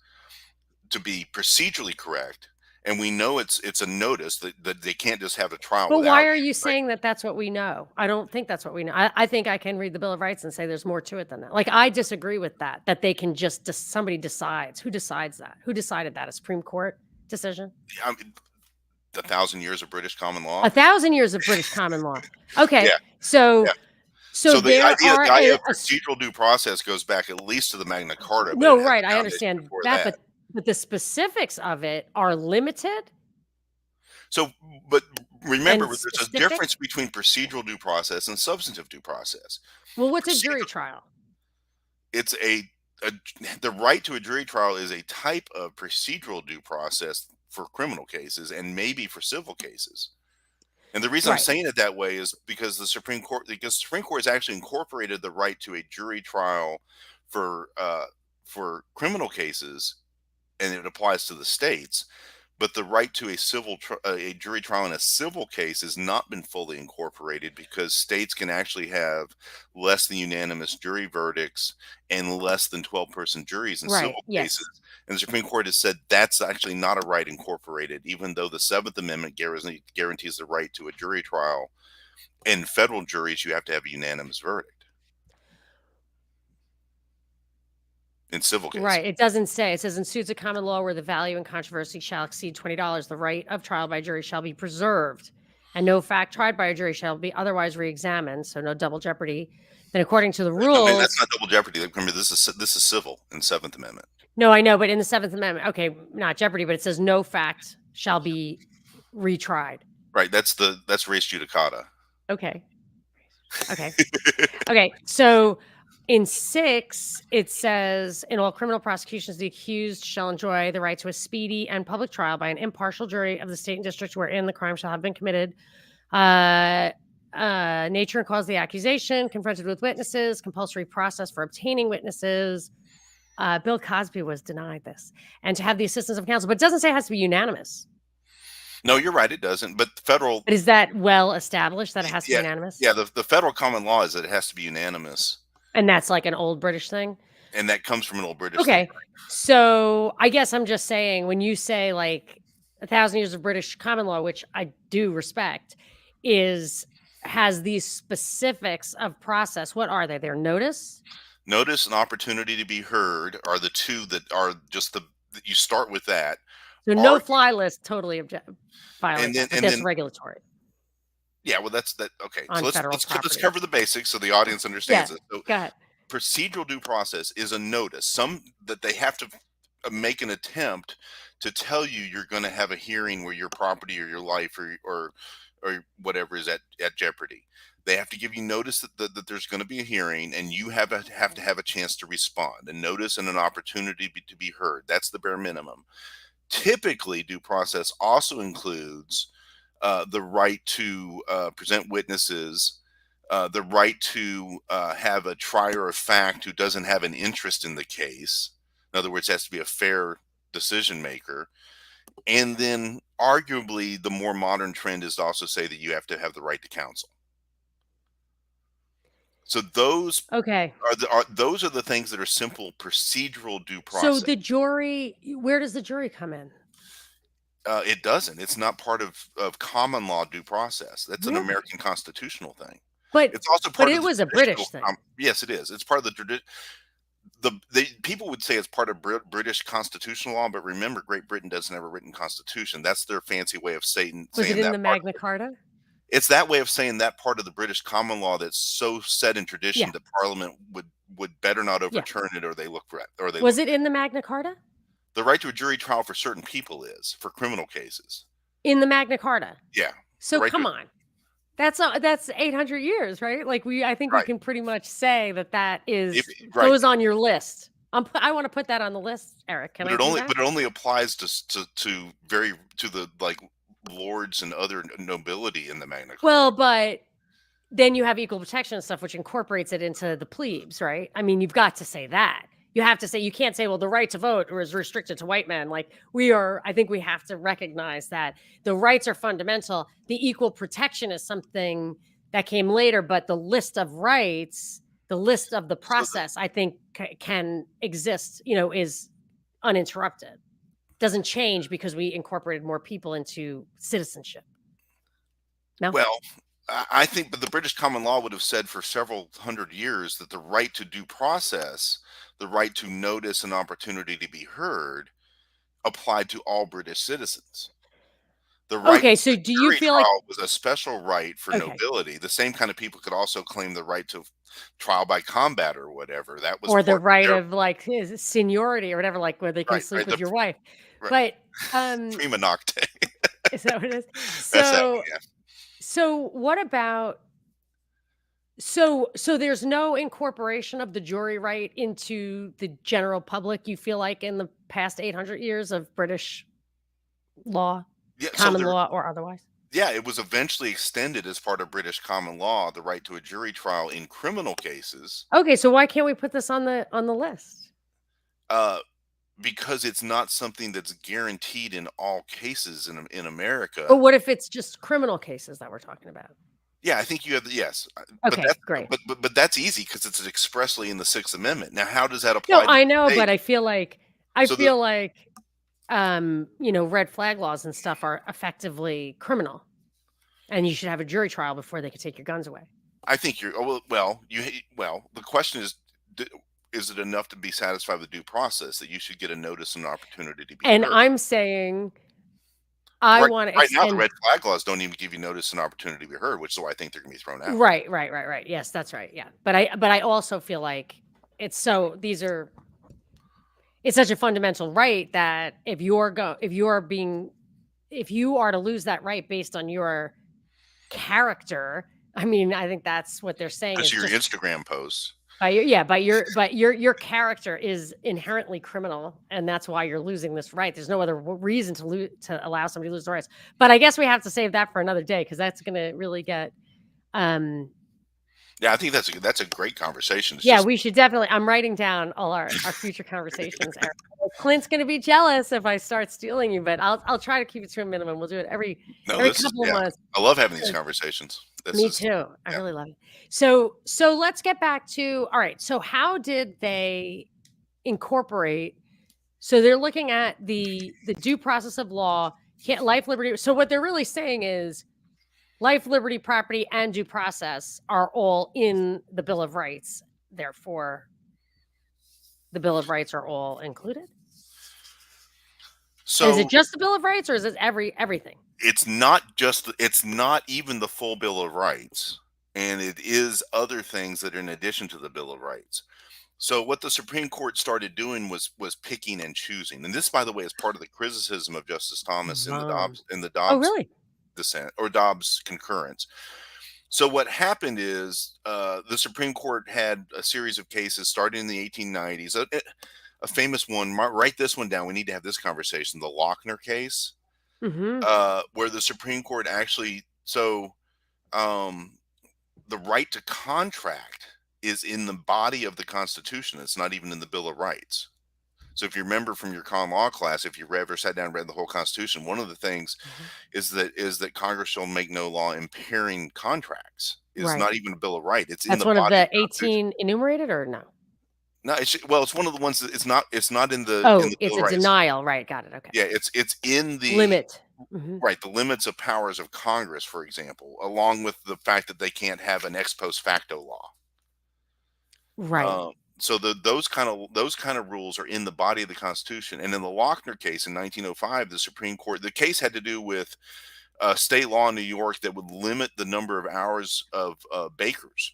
to be procedurally correct? And we know it's a notice that they can't just have a trial But without why are it, you right? saying that that's what we know? I don't think that's what we know. I think I can read the Bill of Rights and say there's more to it than that. Like, I disagree with that they can just, somebody decides. Who decides that? Who decided that? A Supreme Court decision? I mean, 1,000 years of British common law. 1,000 years of British common law. Okay. Yeah, So, yeah. so The there are idea of procedural due process goes back at least to the Magna Carta, but it no, has right. a I foundation understand before that, that. but the specifics of it are limited So, but remember, and there's a specific. difference between procedural due process and substantive due process. Well, what's a jury Procedural, trial? it's the right to a jury trial is a type of procedural due process for criminal cases and maybe for civil cases. And the reason I'm Right. saying it that way is because the Supreme Court has actually incorporated the right to a jury trial for criminal cases, and it applies to the states. But the right to a jury trial in a civil case has not been fully incorporated because states can actually have less than unanimous jury verdicts and less than 12-person juries in Right. civil cases. Yes. And the Supreme Court has said that's actually not a right incorporated, even though the Seventh Amendment guarantees the right to a jury trial. In federal juries, you have to have a unanimous verdict. In civil cases. Right. It doesn't say. It says in suits of common law where the value in controversy shall exceed $20, the right of trial by jury shall be preserved, and no fact tried by a jury shall be otherwise reexamined. So no double jeopardy. Then, according to the rules, That's not double jeopardy. Remember, this is civil in Seventh Amendment. no, I know, but in the Seventh Amendment, okay, not jeopardy, but it says no fact shall be retried. Right. That's res judicata. Okay. Okay. Okay. So in 6, it says, "In all criminal prosecutions, the accused shall enjoy the right to a speedy and public trial by an impartial jury of the state and district wherein the crime shall have been committed. Uh, nature and cause of the accusation, confronted with witnesses, compulsory process for obtaining witnesses." Bill Cosby was denied this, and to have the assistance of counsel, but it doesn't say it has to be unanimous. No, you're right, it doesn't. But the federal, But is that well established that it has to be yeah, unanimous? yeah, the federal common law is that it has to be unanimous, And that's like an old British thing? and that comes from an old British thing. Okay. So I guess I'm just saying when you say like 1,000 years of British common law, which I do respect, is has these specifics of process. What are they? Their notice? Notice and opportunity to be heard are the two that are just you start with that. So no Argue, fly list totally and violate then that, but that's then regulatory yeah, well, that's that. Okay, so on federal let's property. cover the basics so the audience understands Yeah. it. So Go ahead. procedural due process is a notice, some that they have to make an attempt to tell you you're going to have a hearing where your property or your life or whatever is at jeopardy. They have to give you notice that there's going to be a hearing, and you have to have a chance to respond. A notice and an opportunity to be heard. That's the bare minimum. Typically, due process also includes the right to present witnesses, the right to have a trier of fact who doesn't have an interest in the case. In other words, has to be a fair decision maker. And then, arguably, the more modern trend is to also say that you have to have the right to counsel. So those Okay. those are the things that are simple procedural due So process. the jury, where does the jury come in? It doesn't. It's not part of common law due process. That's an Really? American constitutional thing. But It's also but part of it the was a traditional. British thing. Yes, it is. It's part of the people would say it's part of British constitutional law, but remember, Great Britain doesn't have a written constitution. That's their fancy way of Was it saying in that the part. Magna Carta? It's that way of saying that part of the British common law that's so set in tradition Yeah. that Parliament would better not Yeah. overturn it, or they look for it, or they Was look. it in the Magna Carta? The right to a jury trial for certain people is for criminal cases. In the Magna Carta. Yeah, the So right to come on. That's 800 years, right? Like I think we right. can pretty much say that If is right, goes on your list. I want to put that on the list, Eric. Can I do that? but it only applies to the like lords and other nobility in the Magna Carta. Well, but then you have equal protection and stuff, which incorporates it into the plebes, right? I mean, you've got to say that. You have to say, you can't say, well, the right to vote is restricted to white men. Like I think we have to recognize that the rights are fundamental. The equal protection is something that came later, but the list of rights, the list of the So process, I think can exist, is uninterrupted. Doesn't change because we incorporated more people into citizenship. No? well, I think, but the British common law would have said for several hundred years that the right to due process, the right to notice an opportunity to be heard, applied to all British citizens. The right Okay. to So a do you jury feel like, trial was a special right for okay. nobility. The same kind of people could also claim the right to trial by combat or whatever. That was Or the part of right their of, like, his seniority or whatever, like, where they can right, sleep right. with your wife. Right, But, prima nocte. is that what it is? That's that one. So Yeah. so what about so there's no incorporation of the jury right into the general public, you feel like, in the past 800 years of British law, Yeah. So common there. law or otherwise? Yeah, it was eventually extended as part of British common law, the right to a jury trial in criminal cases, Okay, so why can't we put this on the list? uh, because it's not something that's guaranteed in all cases in But America. what if it's just criminal cases that we're talking about? Yeah, I think you have yes, but Okay, great. but that's easy because it's expressly in the Sixth Amendment. Now, how does that No, apply to I the know, but state? I So the feel like red flag laws and stuff are effectively criminal, and you should have a jury trial before they could take your guns away. I think you're well. The question is, d- is it enough to be satisfied with due process that you should get a notice and opportunity to be And heard? I'm saying I Right, want to right now, the extend. red flag laws don't even give you notice and opportunity to be heard, which is why I think they're gonna be thrown out. Right. Yes, that's right. Yeah, but I also feel like it's such a fundamental right that if you are to lose that right based on your character, I mean, I think that's what they're saying Because is of your just Instagram posts. by your yeah, but your character is inherently criminal, and that's why you're losing this right. There's no other reason to allow somebody to lose the rights. But I guess we have to save that for another day because that's going to really get. Um, Yeah, I think that's a great conversation. It's yeah, just we should definitely. I'm writing down all our future conversations. Eric. Clint's going to be jealous if I start stealing you, but I'll try to keep it to a minimum. We'll do it no, every this is couple of yeah. months. I love having these conversations. This Me is too. I yeah. really love it. So let's get back to all right. So how did they incorporate? So they're looking at the due process of law, can't life, liberty. So what they're really saying is life, liberty, property, and due process are all in the Bill of Rights. Therefore, the Bill of Rights are all included. Is it So just the Bill of Rights, or is it everything? it's not even the full Bill of Rights, and it is other things that are in addition to the Bill of Rights. So what the Supreme Court started doing was picking and choosing. And this, by the way, is part of the criticism of Justice Thomas in the Um, oh, Dobbs really? dissent or Dobbs concurrence. So what happened is the Supreme Court had a series of cases starting in the 1890s. A famous one, write this one down. We need to have this conversation. The Lochner case, Hmm. where the Supreme Court actually um, the right to contract is in the body of the Constitution. It's not even in the Bill of Rights. So if you remember from your common law class, if you ever sat down and read the whole Constitution, one of the things Hmm. is that Congress shall make no law impairing contracts. It's Right. not even a Bill of Rights. It's in That's the one of body of the the Constitution. 18 enumerated, or no? No, it's one of the ones that it's not in Oh, the Bill it's of a Rights. denial, right, got it, okay. Yeah, it's in the Limit. Mhm. right, the limits of powers of Congress, for example, along with the fact that they can't have an ex post facto law. Right. So those kind of rules are in the body of the Constitution. And in the Lochner case in 1905, the Supreme Court, the case had to do with state law in New York that would limit the number of hours of bakers.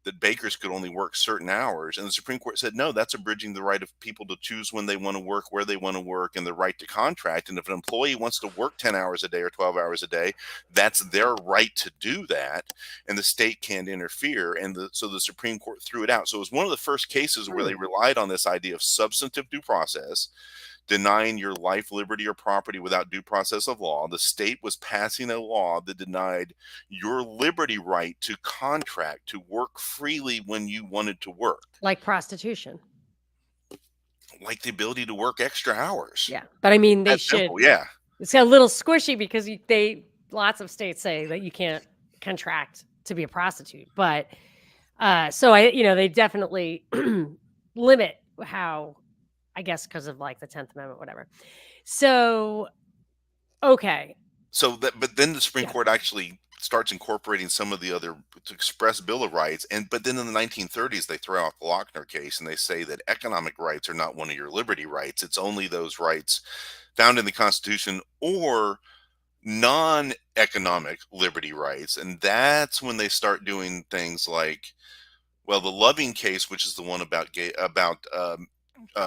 That bakers could only work certain hours, and the Supreme Court said no, that's abridging the right of people to choose when they want to work, where they want to work, and the right to contract. And if an employee wants to work 10 hours a day or 12 hours a day, that's their right to do that, and the state can't interfere. And so the Supreme Court threw it out. So it was one of the first cases where they Hmm. relied on this idea of substantive due process, denying your life, liberty, or property without due process of law. The state was passing a law that denied your liberty right to contract, to work freely when you wanted to work, Like prostitution. like the ability to work extra hours. Yeah, but I mean, they That's should simple. Yeah. it's a little squishy because lots of states say that you can't contract to be a prostitute, but, so they definitely limit how I guess because of, like, the 10th Amendment, whatever. So, okay. So that, but then the Supreme Yeah. Court actually starts incorporating some of the other to express Bill of Rights, but then in the 1930s they throw out the Lochner case and they say that economic rights are not one of your liberty rights. It's only those rights found in the Constitution or non-economic liberty rights, and that's when they start doing things like, well, the Loving case, which is the one about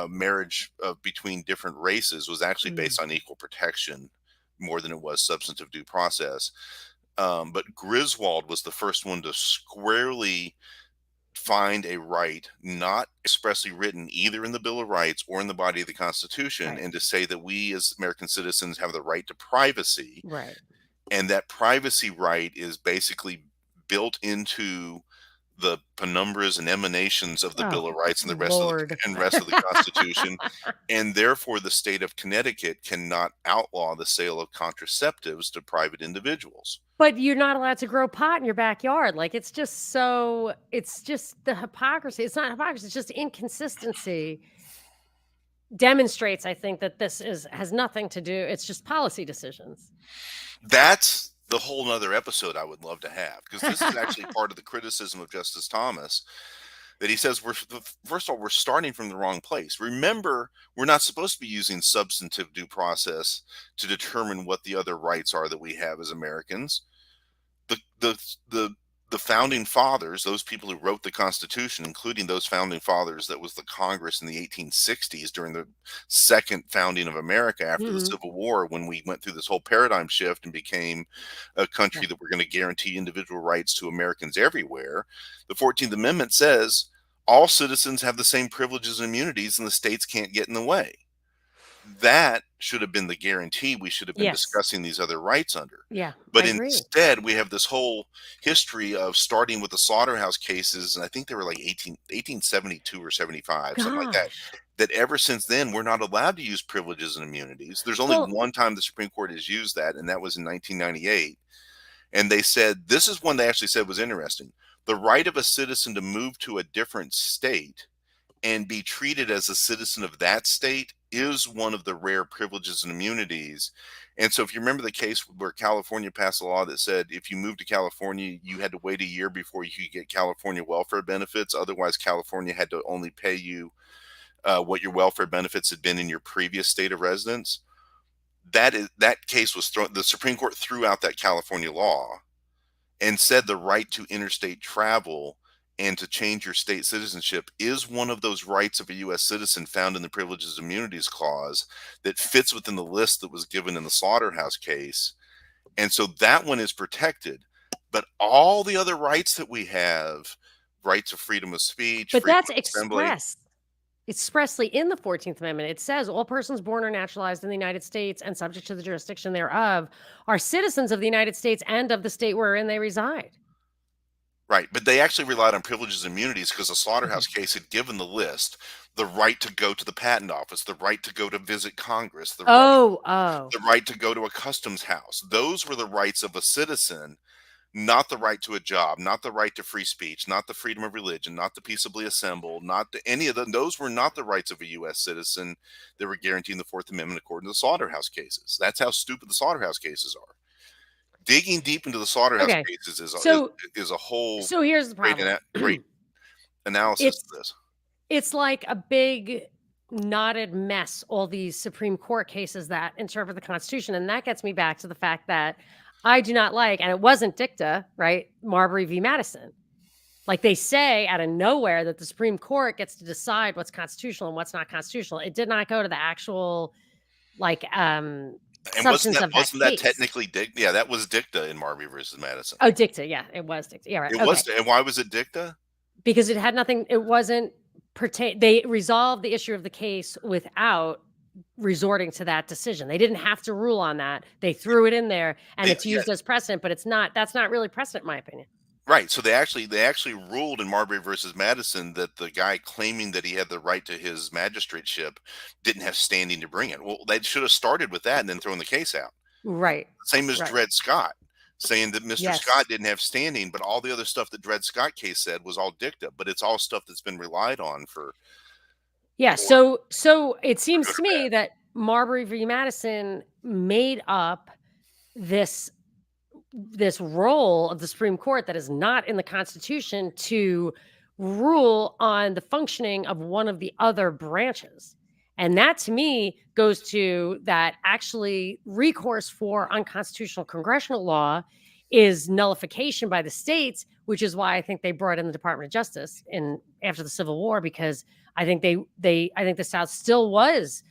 marriage between different races, was actually Mm. based on equal protection more than it was substantive due process. But Griswold was the first one to squarely find a right not expressly written either in the Bill of Rights or in the body of the Constitution, Right. and to say that we as American citizens have the right to privacy, Right. and that privacy right is basically built into the penumbras and emanations of the Oh, Bill of Rights and the rest of the Lord. Constitution, and therefore the state of Connecticut cannot outlaw the sale of contraceptives to private individuals. But you're not allowed to grow pot in your backyard. Like, it's just the hypocrisy. It's not hypocrisy, it's just inconsistency demonstrates, I think, that has nothing to do it's just policy decisions. That's the whole nother episode I would love to have, because this is actually part of the criticism of Justice Thomas, that he says first of all, we're starting from the wrong place. Remember, we're not supposed to be using substantive due process to determine what the other rights are that we have as Americans. The the founding fathers, those people who wrote the Constitution, including those founding fathers that was the Congress in the 1860s during the second founding of America after the Mhm. Civil War, when we went through this whole paradigm shift and became a country Yeah. that we're going to guarantee individual rights to Americans everywhere. The 14th Amendment says all citizens have the same privileges and immunities and the states can't get in the way. That should have been the guarantee we should have been Yes. discussing these other rights under. Yeah, I But agree. instead, we have this whole history of starting with the slaughterhouse cases, and I think they were like 1872 or 75, something like that. Gosh. That ever since then, we're not allowed to use privileges and immunities. There's only Well, one time the Supreme Court has used that, and that was in 1998. And they said this is one they actually said was interesting: the right of a citizen to move to a different state and be treated as a citizen of that state is one of the rare privileges and immunities. And so, if you remember the case where California passed a law that said if you moved to California, you had to wait a year before you could get California welfare benefits. Otherwise, California had to only pay you what your welfare benefits had been in your previous state of residence. That case was thrown. The Supreme Court threw out that California law and said the right to interstate travel and to change your state citizenship is one of those rights of a U.S. citizen found in the Privileges and Immunities Clause that fits within the list that was given in the Slaughterhouse case. And so that one is protected. But all the other rights that we have, rights of freedom of speech, but freedom that's of assembly, expressly in the 14th Amendment. It says all persons born or naturalized in the United States and subject to the jurisdiction thereof are citizens of the United States and of the state wherein they reside. right. But they actually relied on privileges and immunities because the Okay. Slaughterhouse case had given the list: the right to go to the patent office, the right to go to visit Congress, Oh, oh. the right to go to a customs house. Those were the rights of a citizen, not the right to a job, not the right to free speech, not the freedom of religion, not to peaceably assemble, not to any of them. Those were not the rights of a U.S. citizen that were guaranteed in the Fourth Amendment according to the slaughterhouse cases. That's how stupid the slaughterhouse cases are. Digging deep into the slaughterhouse Okay. cases So is a whole so here's the great problem. great analysis It's of this. it's like a big knotted mess, all these Supreme Court cases that interpret the Constitution. And that gets me back to the fact that I do not like, and it wasn't dicta, right? Marbury v. Madison. Like they say out of nowhere that the Supreme Court gets to decide what's constitutional and what's not constitutional. It did not go to the actual like And substance of that wasn't that case. technically dicta? Yeah, that was dicta in Marbury versus Madison. Oh, dicta. Yeah, it was dicta. Yeah, right. It Okay. was, and why was it dicta? Because it had nothing, it wasn't pertain, they resolved the issue of the case without resorting to that decision. They didn't have to rule on that. They threw it in there and it's Yeah, used as precedent, but it's not, that's not really precedent, in my opinion. right. So they actually ruled in Marbury versus Madison that the guy claiming that he had the right to his magistrateship didn't have standing to bring it. Well, they should have started with that and then thrown the case out. Right. Same as Right. Dred Scott, saying that Mr. Yes. Scott didn't have standing, but all the other stuff that Dred Scott case said was all dicta. But it's all stuff that's been relied on for Yeah. for So it seems good to or bad. me that Marbury v. Madison made up this this role of the Supreme Court that is not in the Constitution to rule on the functioning of one of the other branches. And that to me goes to that actually recourse for unconstitutional congressional law is nullification by the states, which is why I think they brought in the Department of Justice in after the Civil War, because I think I think the South still was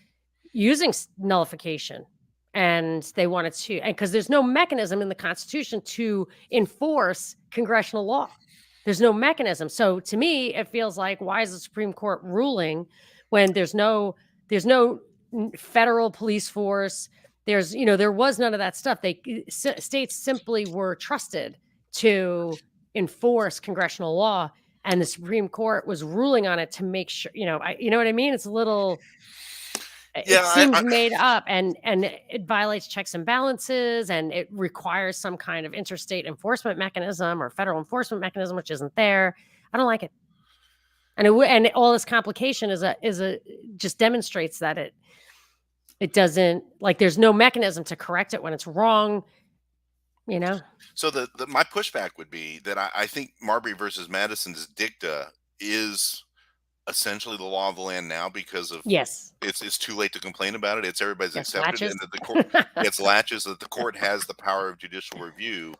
using nullification and they wanted to, and because there's no mechanism in the Constitution to enforce congressional law. There's no mechanism. So to me, it feels like, why is the Supreme Court ruling when there's no federal police force? There's, there was none of that stuff. States simply were trusted to enforce congressional law, and the Supreme Court was ruling on it to make sure, you know what I mean? It's a little, Yeah, it seems made up, and it violates checks and balances, and it requires some kind of interstate enforcement mechanism or federal enforcement mechanism, which isn't there. I don't like it. And and all this complication is a just demonstrates that it doesn't, like, there's no mechanism to correct it when it's wrong, you know? So my pushback would be that I think Marbury versus Madison's dicta is essentially the law of the land now because of Yes. it's too late to complain about it. It's everybody's Yes, accepted, latches. and that the court it's latches that the court has the power of judicial review.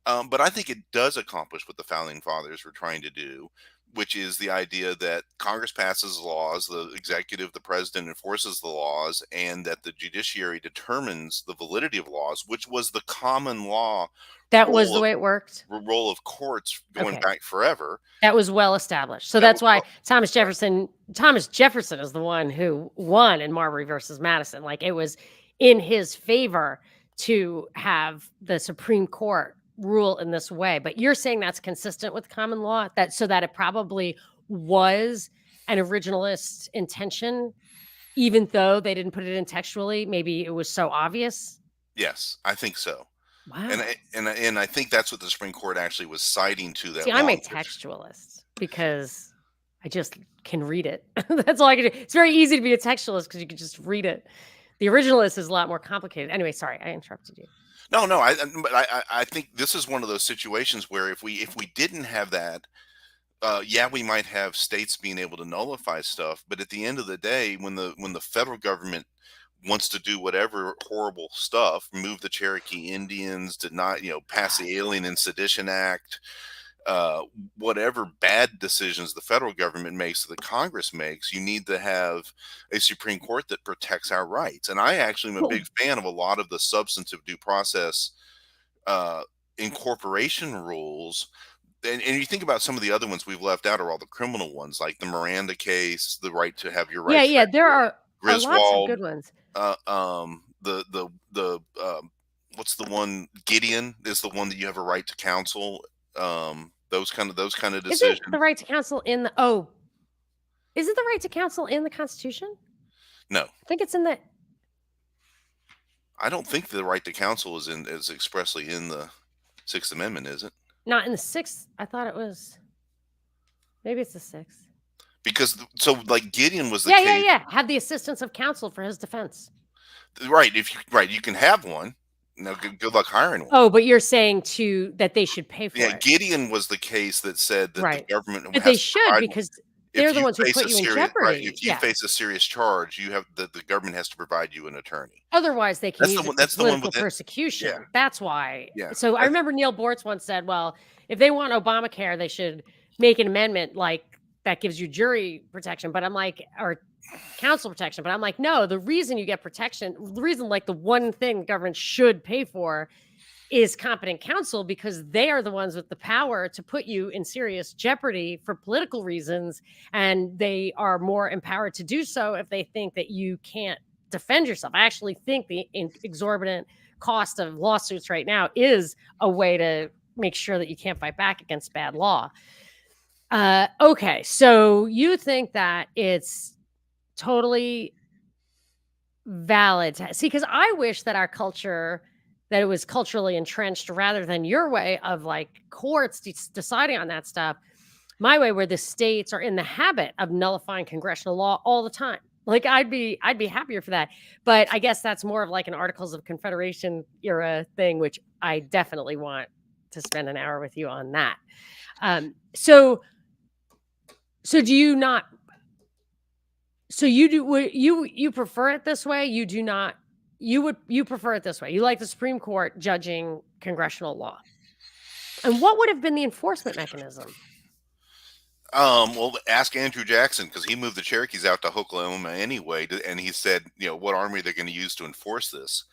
But I think it does accomplish what the founding fathers were trying to do, which is the idea that Congress passes laws, the executive, the president enforces the laws, and that the judiciary determines the validity of laws, which was the common law That was role the of way it worked? courts going Okay. back forever. That was well established. So That that's was why well, Thomas Jefferson is the one who won in Marbury versus Madison. Like, it was in his favor to have the Supreme Court rule in this way. But you're saying that's consistent with common law, that so that it probably was an originalist intention, even though they didn't put it in textually. Maybe it was so obvious. yes, I think so. Wow. And I think that's what the Supreme Court actually was citing to See, that I'm law. a textualist because I just can read it. That's all I can do. It's very easy to be a textualist because you can just read it. The originalist is a lot more complicated. Anyway, sorry, I interrupted you. No, no, but I think this is one of those situations where if we didn't have that, yeah, we might have states being able to nullify stuff, but at the end of the day, when the federal government wants to do whatever horrible stuff, remove the Cherokee Indians, deny, pass the Alien and Sedition Act, uh, whatever bad decisions the federal government makes or the Congress makes, you need to have a Supreme Court that protects our rights. And I actually am a big Well, fan of a lot of the substantive due process uh, incorporation rules. And you think about some of the other ones we've left out are all the criminal ones, like the Miranda case, the right to have your yeah, rights yeah, there are lots of Griswold, good ones. the what's the one? Gideon is the one that you have a right to counsel. Those kind of Isn't decisions. the right to counsel in the isn't the right to counsel in the Constitution? No, I think it's in the I don't think the right to counsel is expressly in the Sixth Amendment, is it? not in the sixth. I thought it was maybe it's the sixth. Because so like Gideon was the Yeah, yeah, case, yeah. Have the assistance of counsel for his defense. right? If you right, you can have one. Now, good luck hiring one. Oh, but you're saying that they should pay Yeah, for it. Gideon was the case that said that the Right. government But they has to should provide. because they're If the you ones who face put a you in serious right, jeopardy. if you Yeah. face a serious charge, you have the government has to provide you an attorney. Otherwise, they can That's the use one. it for That's the one with political it. Yeah, persecution. That's why. yeah. So I That's remember Neil Bortz once said, well, if they want Obamacare, they should make an amendment like that gives you jury protection. But I'm like, or counsel protection. But I'm like, no, the reason you get protection, the reason like the one thing the government should pay for is competent counsel because they are the ones with the power to put you in serious jeopardy for political reasons. And they are more empowered to do so if they think that you can't defend yourself. I actually think the exorbitant cost of lawsuits right now is a way to make sure that you can't fight back against bad law. Okay, so you think that it's totally valid see, because I wish that our culture that it was culturally entrenched rather than your way of like courts deciding on that stuff. My way, where the states are in the habit of nullifying congressional law all the time. Like I'd be happier for that. But I guess that's more of like an Articles of Confederation era thing, which I definitely want to spend an hour with you on that. So do you not? So you do you prefer it this way? You do not. You prefer it this way. You like the Supreme Court judging congressional law. And what would have been the enforcement mechanism? well, ask Andrew Jackson because he moved the Cherokees out to Oklahoma anyway, and he said, what army they're going to use to enforce this.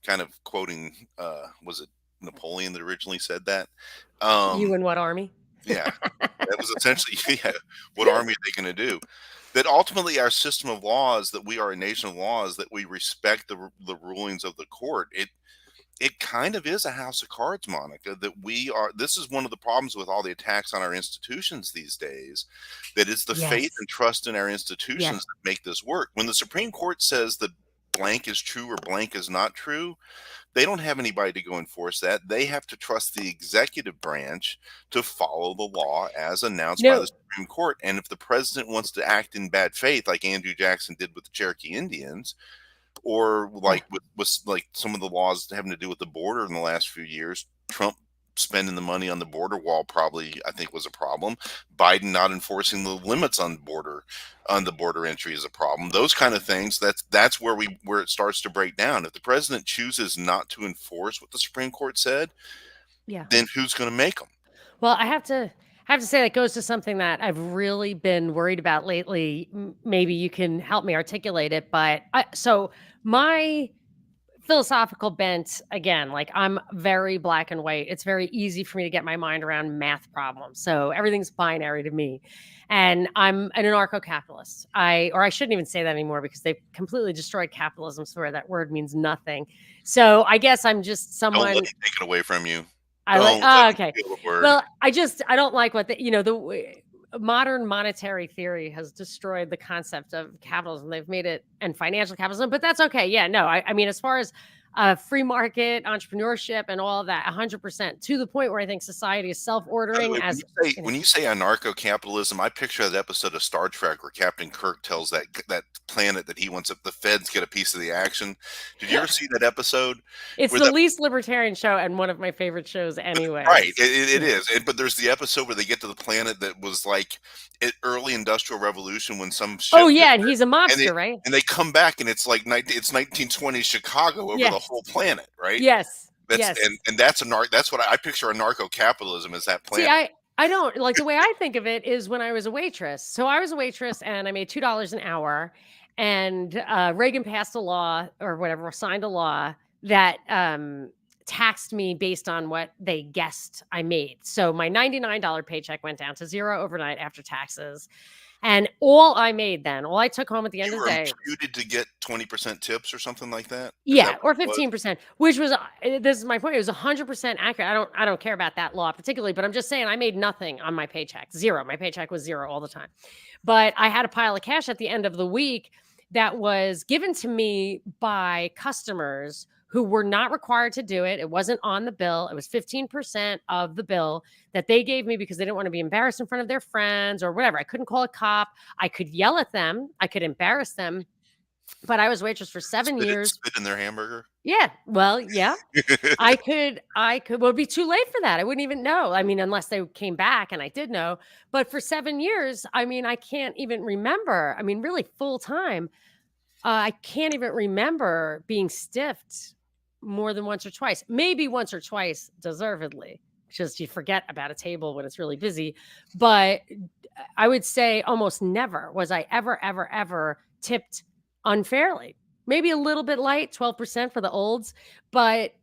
Kind of quoting, was it Napoleon that originally said that? You Um, and what army? yeah, that was essentially, yeah, what army are they going to do? That ultimately our system of laws, that we are a nation of laws, that we respect the rulings of the court. It kind of is a house of cards, Monica, that we are. This is one of the problems with all the attacks on our institutions these days, that it's the faith Yes. and trust in our institutions Yes. that make this work. When the Supreme Court says that blank is true or blank is not true, they don't have anybody to go enforce that. They have to trust the executive branch to follow the law as announced by the No. Supreme Court. And if the president wants to act in bad faith, like Andrew Jackson did with the Cherokee Indians, or Yeah. like with like some of the laws having to do with the border in the last few years, Trump spending the money on the border wall probably I think was a problem. Biden not enforcing the limits on the border entry is a problem. Those kind of things. That's where it starts to break down. If the president chooses not to enforce what the Supreme Court said, Yeah. then who's going to make them? Well, I have to say that goes to something that I've really been worried about lately. Maybe you can help me articulate it, but so my philosophical bent, again, like, I'm very black and white. It's very easy for me to get my mind around math problems. So everything's binary to me. And I'm an anarcho-capitalist. Or I shouldn't even say that anymore because they've completely destroyed capitalism, so where that word means nothing. So I guess I'm just Don't let someone. him take it away from you. I like. Don't let Oh, him okay. steal the word. Well, I don't like what modern monetary theory has destroyed the concept of capitalism. They've made it and financial capitalism, but that's okay. Yeah, no, I mean, as far as free market entrepreneurship and all of that, 100% to the point where I think society is By the self-ordering way, as you know. when you say anarcho-capitalism, I picture that episode of Star Trek where Captain Kirk tells that planet that he wants the feds get a piece of the action. Did you ever see that episode It's where the that least libertarian show and one of my favorite shows, right, anyways. it Yeah. is, but there's the episode where they get to the planet that was like early industrial revolution when some Oh ship hit yeah, and he's a and they mobster, right? and they come back and it's like it's 1920s Chicago over the Yes. whole planet, right? Yes. That's Yes. and that's what I picture anarcho-capitalism as that See, planet. I don't like the way I think of it is when I was a waitress. So I was a waitress and I made $2 an hour, and Reagan passed a law or whatever, signed a law that taxed me based on what they guessed I made. So my $99 paycheck went down to zero overnight after taxes. And all I made then, all I took home at the end You of were the day. imputed to get 20% tips or something like that? Is that Yeah, what or it was? 15%, which was this is my point. It was 100% accurate. I don't care about that law particularly, but I'm just saying I made nothing on my paycheck. Zero. My paycheck was zero all the time. But I had a pile of cash at the end of the week that was given to me by customers who were not required to do it. It wasn't on the bill. It was 15% of the bill that they gave me because they didn't want to be embarrassed in front of their friends or whatever. I couldn't call a cop. I could yell at them. I could embarrass them. But I was waitress for 7 years. Spit in their hamburger? Yeah. Well, yeah. Well, it'd be too late for that. I wouldn't even know. I mean, unless they came back and I did know. But for 7 years, I mean, I can't even remember. I mean, really full time. I can't even remember being stiffed more than once or twice. Maybe once or twice, deservedly. Just you forget about a table when it's really busy. But I would say almost never was I ever tipped unfairly. Maybe a little bit light, 12% for the olds, but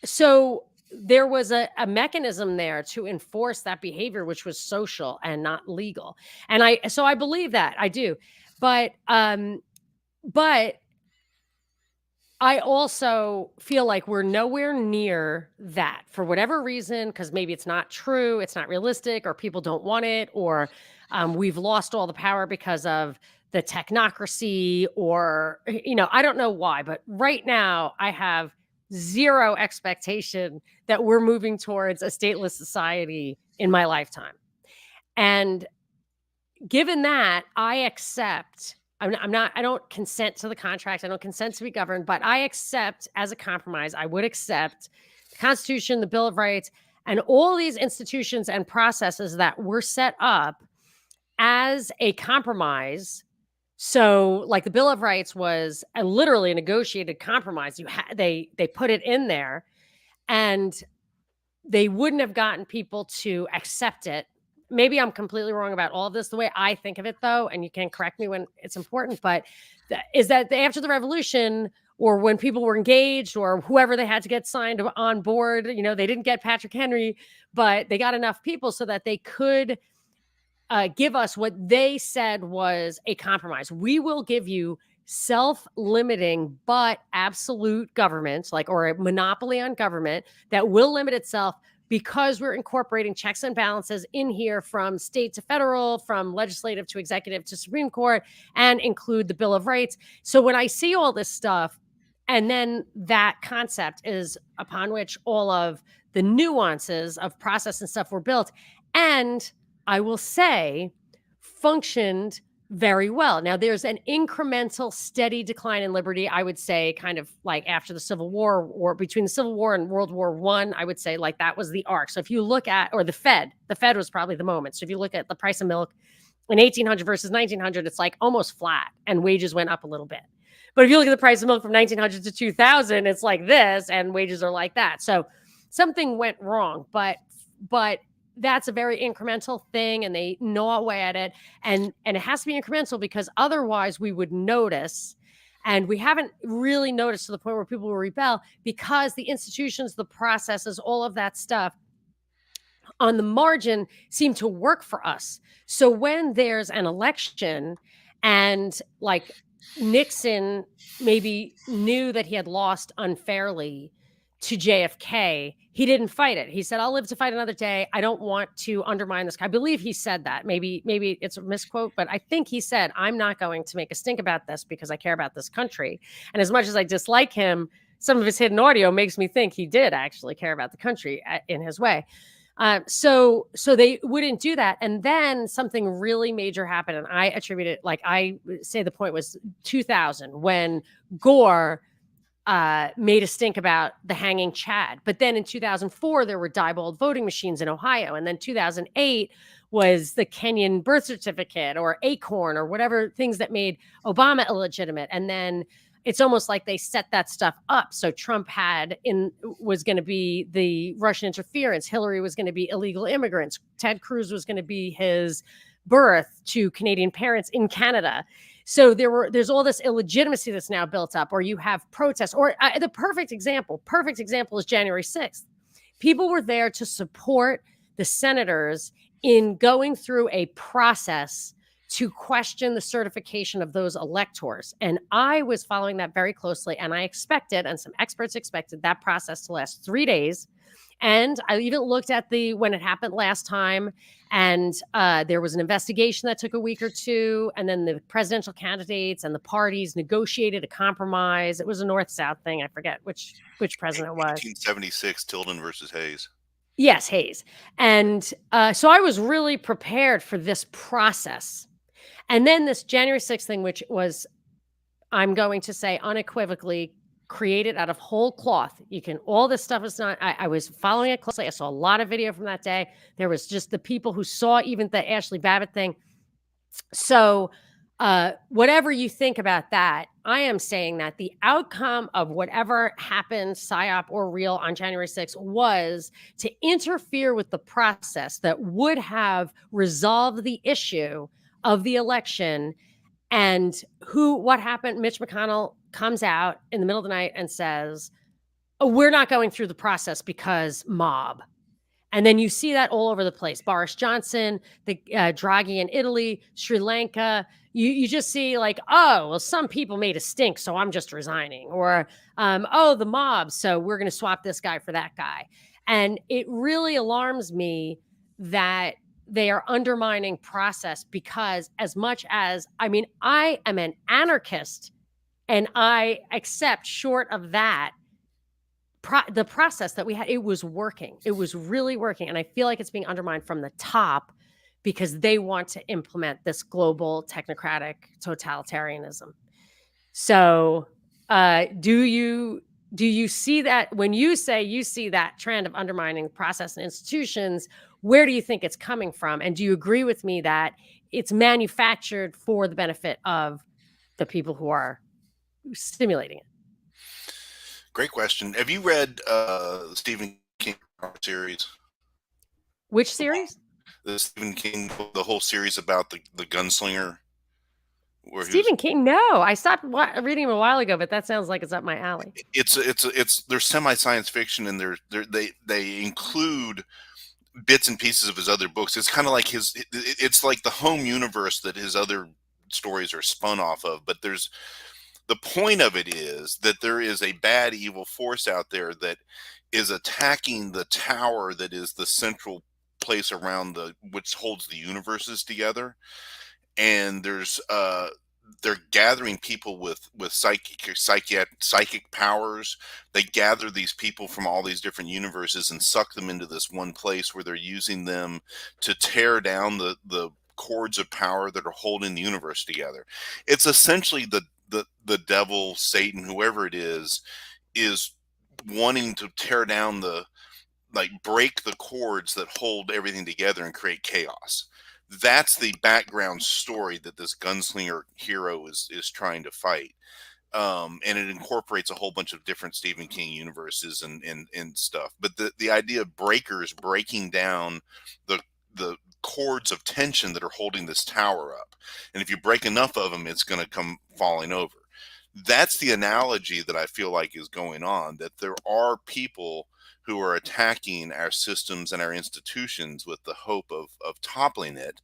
so there was a mechanism there to enforce that behavior, which was social and not legal. And I believe that. I do. But I also feel like we're nowhere near that for whatever reason, because maybe it's not true, it's not realistic, or people don't want it, or we've lost all the power because of the technocracy, or, I don't know why, but right now I have zero expectation that we're moving towards a stateless society in my lifetime. And given that, I accept. I don't consent to the contract. I don't consent to be governed, but I accept as a compromise. I would accept the Constitution, the Bill of Rights, and all these institutions and processes that were set up as a compromise. So, like the Bill of Rights was literally a negotiated compromise. They put it in there, and they wouldn't have gotten people to accept it. Maybe I'm completely wrong about all of this. The way I think of it, though, and you can correct me when it's important, but is that after the revolution, or when people were engaged, or whoever they had to get signed on board, they didn't get Patrick Henry, but they got enough people so that they could give us what they said was a compromise. We will give you self-limiting but absolute government, or a monopoly on government that will limit itself, because we're incorporating checks and balances in here from state to federal, from legislative to executive to Supreme Court, and include the Bill of Rights. So when I see all this stuff, and then that concept is upon which all of the nuances of process and stuff were built, and I will say functioned very well. Now, there's an incremental, steady decline in liberty, I would say, kind of like after the Civil War, or between the Civil War and World War I, I would say, like, that was the arc. So if you look at, or the Fed was probably the moment. So if you look at the price of milk in 1800 versus 1900, it's like almost flat, and wages went up a little bit. But if you look at the price of milk from 1900 to 2000, it's like this, and wages are like that. So something went wrong, but that's a very incremental thing, and they gnaw away at it, and it has to be incremental because otherwise we would notice. And we haven't really noticed to the point where people will rebel because the institutions, the processes, all of that stuff on the margin seem to work for us. So when there's an election and like Nixon maybe knew that he had lost unfairly to JFK, he didn't fight it. He said, "I'll live to fight another day. I don't want to undermine this." I believe he said that. Maybe it's a misquote, but I think he said, "I'm not going to make a stink about this because I care about this country." And as much as I dislike him, some of his hidden audio makes me think he did actually care about the country in his way. So they wouldn't do that. And then something really major happened. And I attribute it, like I say the point was 2000 when Gore made a stink about the hanging Chad. But then in 2004, there were diebold voting machines in Ohio. And then 2008 was the Kenyan birth certificate or Acorn or whatever things that made Obama illegitimate. And then it's almost like they set that stuff up. So Trump was going to be the Russian interference. Hillary was going to be illegal immigrants. Ted Cruz was going to be his birth to Canadian parents in Canada. So there's all this illegitimacy that's now built up, or you have protests, or the perfect example is January 6th. People were there to support the senators in going through a process to question the certification of those electors. And I was following that very closely, and I expected, and some experts expected, that process to last 3 days. And I even looked at when it happened last time, and there was an investigation that took a week or two, and then the presidential candidates and the parties negotiated a compromise. It was a North-South thing. I forget which president it was. 1876, Tilden versus Hayes. Yes, Hayes. And so I was really prepared for this process. And then this January 6th thing, which was, I'm going to say unequivocally, created out of whole cloth. All this stuff is not, I was following it closely. I saw a lot of video from that day. There was just the people who saw even the Ashley Babbitt thing. So whatever you think about that, I am saying that the outcome of whatever happened, PSYOP or real, on January 6th was to interfere with the process that would have resolved the issue of the election. And what happened? Mitch McConnell comes out in the middle of the night and says, "Oh, we're not going through the process because mob." And then you see that all over the place. Boris Johnson, the Draghi in Italy, Sri Lanka. You just see like, oh, well, some people made a stink, so I'm just resigning. Or, oh, the mob, so we're going to swap this guy for that guy. And it really alarms me that they are undermining process, because as much as, I mean, I am an anarchist and I accept, short of that, the process that we had, it was working. It was really working. And I feel like it's being undermined from the top because they want to implement this global technocratic totalitarianism. So do you see that when you say you see that trend of undermining process and institutions? Where do you think it's coming from? And do you agree with me that it's manufactured for the benefit of the people who are stimulating it? Great question. Have you read the Stephen King series? Which series? The Stephen King, the whole series about the gunslinger. Stephen King? No, I stopped reading him a while ago, but that sounds like it's up my alley. They're semi-science fiction, and they include bits and pieces of his other books. It's kind of like it's like the home universe that his other stories are spun off of. But the point of it is that there is a bad, evil force out there that is attacking the tower that is the central place around which holds the universes together. And they're gathering people with psychic powers. They gather these people from all these different universes and suck them into this one place where they're using them to tear down the cords of power that are holding the universe together. It's essentially the devil, Satan, whoever it is wanting to tear down break the cords that hold everything together and create chaos. That's the background story that this gunslinger hero is trying to fight. and it incorporates a whole bunch of different Stephen King universes and stuff. But the idea of breakers breaking down the cords of tension that are holding this tower up, and if you break enough of them, it's going to come falling over. That's the analogy that I feel like is going on. That there are people who are attacking our systems and our institutions with the hope of toppling it.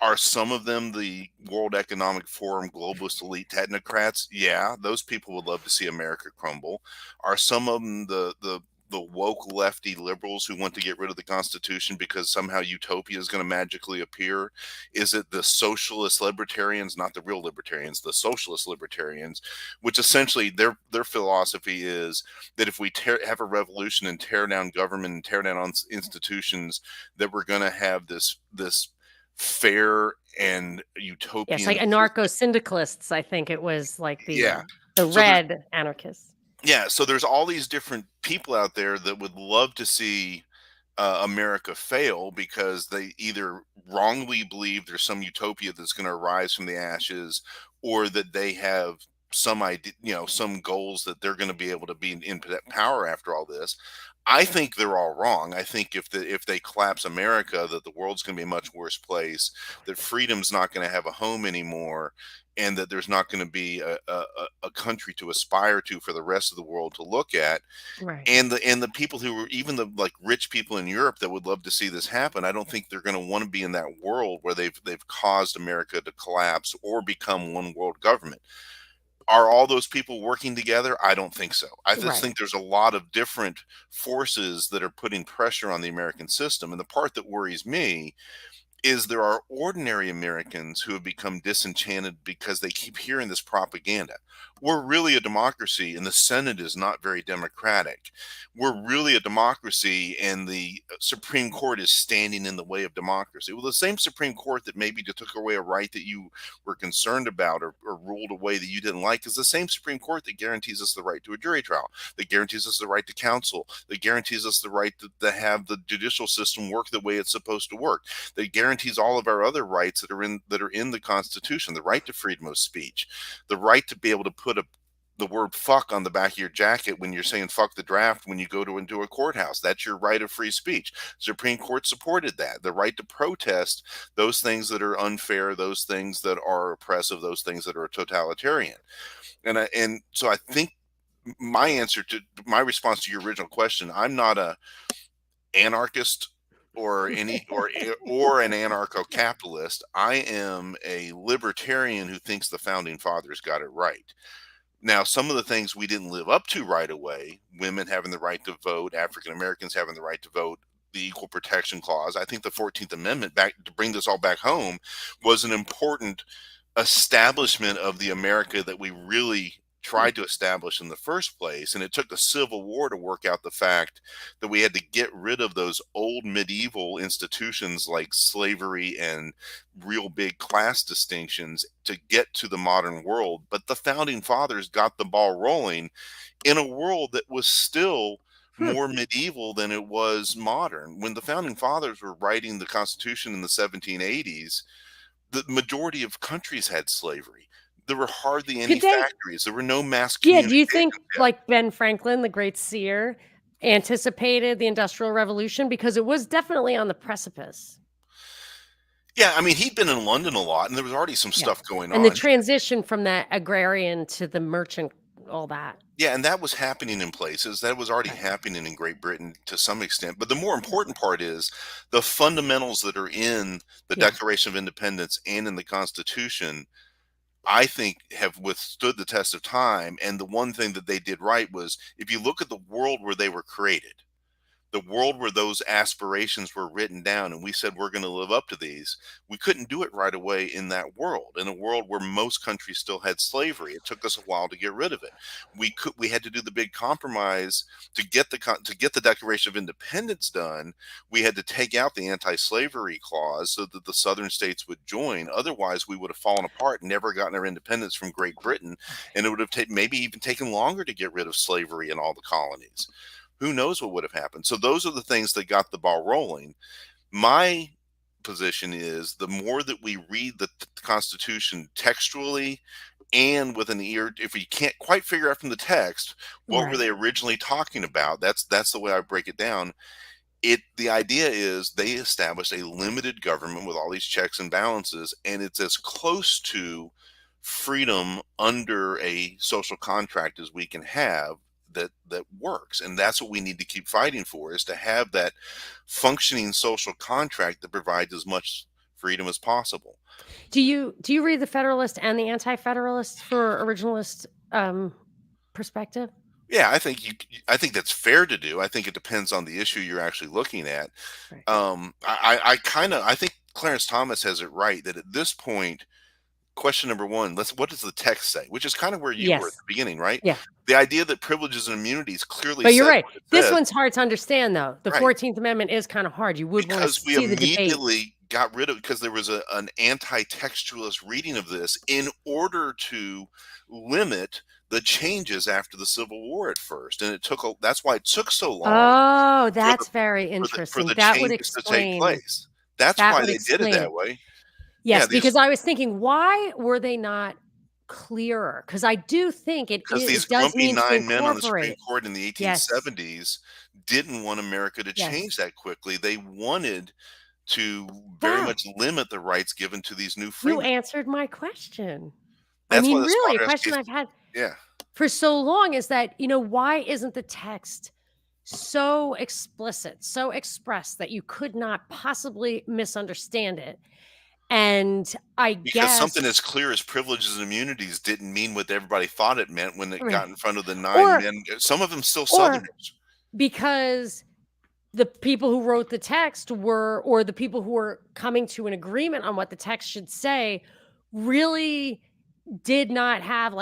Are some of them the World Economic Forum globalist elite technocrats? Yeah, those people would love to see America crumble. Are some of them the woke lefty liberals who want to get rid of the Constitution because somehow utopia is going to magically appear? Is it the socialist libertarians, not the real libertarians, the socialist libertarians, which essentially their philosophy is that if we have a revolution and tear down government and tear down institutions, that we're going to have this fair and Yes, utopian like system. anarcho-syndicalists, I think it was like Yeah. the So there's red anarchists. so there's all these different people out there that would love to see America fail because they either wrongly believe there's some utopia that's going to arise from the ashes, or that they have some idea, some goals that they're going to be able to be in power after all this. I think they're all wrong. I think if they collapse America, that the world's going to be a much worse place, that freedom's not going to have a home anymore, and that there's not going to be a country to aspire to for the rest of the world to look at. Right. And the people who were even the like rich people in Europe that would love to see this happen, I don't think they're going to want to be in that world where they've caused America to collapse or become one world government. Are all those people working together? I don't think so. I just Right. think there's a lot of different forces that are putting pressure on the American system. And the part that worries me is there are ordinary Americans who have become disenchanted because they keep hearing this propaganda. We're really a democracy, and the Senate is not very democratic. We're really a democracy, and the Supreme Court is standing in the way of democracy. Well, the same Supreme Court that maybe took away a right that you were concerned about, or ruled a way that you didn't like, is the same Supreme Court that guarantees us the right to a jury trial, that guarantees us the right to counsel, that guarantees us the right to have the judicial system work the way it's supposed to work, that guarantees all of our other rights that are in the Constitution: the right to freedom of speech, the right to be able to put the word fuck on the back of your jacket when you're saying fuck the draft when you go into a courthouse. That's your right of free speech. Supreme Court supported that. The right to protest those things that are unfair, those things that are oppressive, those things that are totalitarian. And so I think my response to your original question, I'm not a anarchist or an anarcho-capitalist. I am a libertarian who thinks the founding fathers got it right. Now, some of the things we didn't live up to right away, women having the right to vote, African Americans having the right to vote, the Equal Protection Clause, I think the 14th Amendment, back to bring this all back home, was an important establishment of the America that we really tried to establish in the first place. And it took the Civil War to work out the fact that we had to get rid of those old medieval institutions like slavery and real big class distinctions to get to the modern world. But the founding fathers got the ball rolling in a world that was still Hmm. more medieval than it was modern. When the founding fathers were writing the Constitution in the 1780s, the majority of countries had slavery. There were hardly any Did they? factories. There were no mass Yeah. Do you communication. think like Ben Franklin, the great seer, anticipated the Industrial Revolution because it was definitely on the precipice? Yeah, I mean, he'd been in London a lot, and there was already some Yeah. stuff going And the on. transition from that agrarian to the merchant, all that. Yeah, and that was happening in places. That was already Right. happening in Great Britain to some extent. But the more important part is the fundamentals that are in the Yeah. Declaration of Independence and in the Constitution, I think have withstood the test of time. And the one thing that they did right was, if you look at the world where they were created, the world where those aspirations were written down, and we said we're going to live up to these, we couldn't do it right away in that world, in a world where most countries still had slavery. It took us a while to get rid of it. We had to do the big compromise to get the Declaration of Independence done. We had to take out the anti-slavery clause so that the southern states would join. Otherwise we would have fallen apart and never gotten our independence from Great Britain, and it would have maybe even taken longer to get rid of slavery in all the colonies. Who knows what would have happened? So those are the things that got the ball rolling. My position is, the more that we read the Constitution textually and with an ear, if we can't quite figure out from the text what were Right. they originally talking about, that's the way I break it down. The idea is they established a limited government with all these checks and balances, and it's as close to freedom under a social contract as we can have that works. And that's what we need to keep fighting for, is to have that functioning social contract that provides as much freedom as possible. Do you read the Federalist and the Anti-Federalist for originalist perspective? Yeah, I think that's fair to do. I think it depends on the issue you're actually looking at. Right. I think Clarence Thomas has it right that at this point, question number one, what does the text say? Which is kind of where you were at Yes. the beginning, right? Yeah. The idea that privileges and immunities clearly But you're says right. what it This says, one's hard to understand, though. The right? 14th Amendment is kind of hard. You would want to Because we see the debate. immediately got rid of, because there was an anti-textualist reading of this in order to limit the changes after the Civil War at first, and that's why it took so long Oh, for the that's very for interesting. the That would changes to take explain. place. That's That why would they did it explain that it. way. Yeah, Yes, because these I was thinking, why were they not clearer? Because I do think because these it does grumpy mean to 9 men on the Supreme incorporate. Court in the Yes. 1870s didn't want America to change Yes. that quickly. They wanted to very Wow. much limit the rights given to these new You freemen. answered my question. I That's why mean, the really, a Slaughter House question case. I've had Yeah, for so long is that, why isn't the text so explicit, so expressed that you could not possibly misunderstand it? And I because something guess, as clear as privileges and immunities didn't mean what everybody thought it meant when it right. got in front of the 9 Or, men, some of them still or Southerners. because the people who wrote the text or the people who were coming to an agreement on what the text should say, really did not have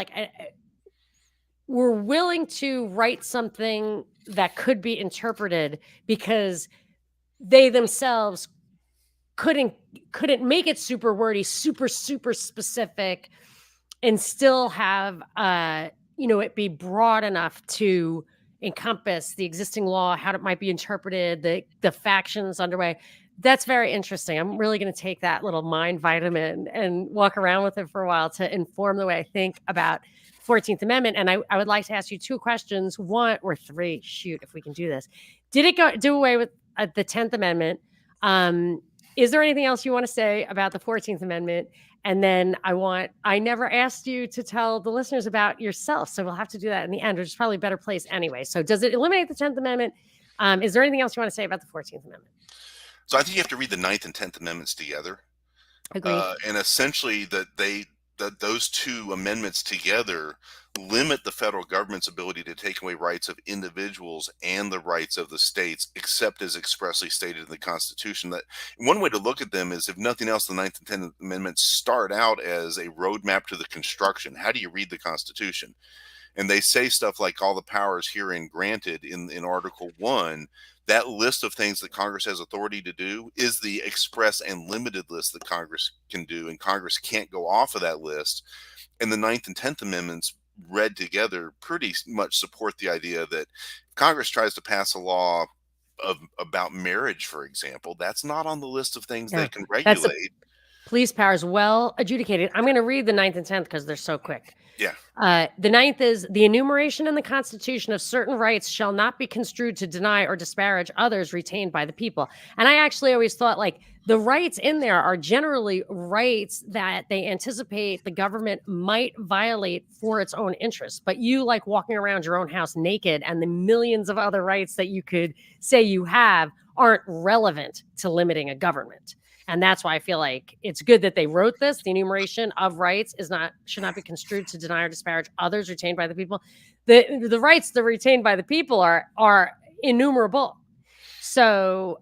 were willing to write something that could be interpreted because they themselves couldn't couldn't make it super wordy, super specific, and still have it be broad enough to encompass the existing law, how it might be interpreted, the factions underway. That's very interesting. I'm really going to take that little mind vitamin and walk around with it for a while to inform the way I think about 14th Amendment. And I would like to ask you two questions, one or three. Shoot, if we can do this. Did it do away with the 10th Amendment? Um, is there anything else you want to say about the 14th Amendment? And then I never asked you to tell the listeners about yourself. So we'll have to do that in the end, which is probably a better place anyway. So does it eliminate the 10th Amendment? Is there anything else you want to say about the 14th Amendment? So I think you have to read the Ninth and 10th Amendments together. Agreed. And essentially that those two amendments together limit the federal government's ability to take away rights of individuals and the rights of the states, except as expressly stated in the Constitution. That one way to look at them is, if nothing else, the Ninth and 10th Amendments start out as a roadmap to the construction. How do you read the Constitution? And they say stuff like all the powers herein granted in Article 1. That list of things that Congress has authority to do is the express and limited list that Congress can do, and Congress can't go off of that list. And the Ninth and 10th Amendments read together pretty much support the idea that if Congress tries to pass a law about marriage, for example, that's not on the list of things they Yeah. can That's the regulate. police powers well adjudicated. I'm going to read the 9th and 10th because they're so quick. Yeah. The 9th is the enumeration in the Constitution of certain rights shall not be construed to deny or disparage others retained by the people. And I actually always thought the rights in there are generally rights that they anticipate the government might violate for its own interests. But you like walking around your own house naked, and the millions of other rights that you could say you have aren't relevant to limiting a government. And that's why I feel like it's good that they wrote this. The enumeration of rights should not be construed to deny or disparage others retained by the people. The rights that are retained by the people are innumerable. So,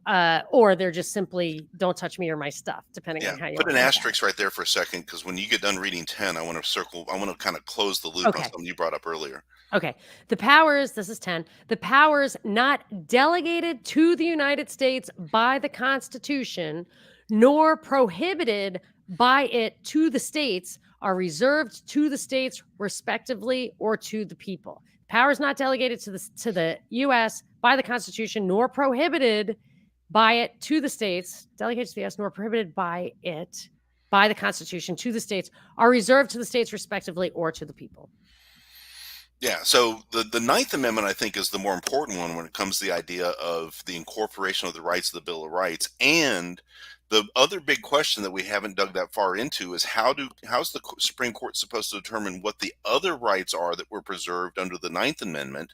or they're just simply don't touch me or my stuff, depending on how you Put want an to look at asterisk it. right there for a second, because when you get done reading 10, I want to kind of close the loop on Okay. something you brought up earlier. Okay. The powers, this is 10, the powers not delegated to the United States by the Constitution, nor prohibited by it to the states, are reserved to the states respectively or to the people. Powers not delegated to the U.S. by the Constitution, nor prohibited by it to the states, delegated to the U.S., nor prohibited by it by the Constitution to the states are reserved to the states respectively or to the people. Yeah, so the Ninth Amendment, I think, is the more important one when it comes to the idea of the incorporation of the rights of the Bill of Rights. And the other big question that we haven't dug that far into is how's the Supreme Court supposed to determine what the other rights are that were preserved under the Ninth Amendment,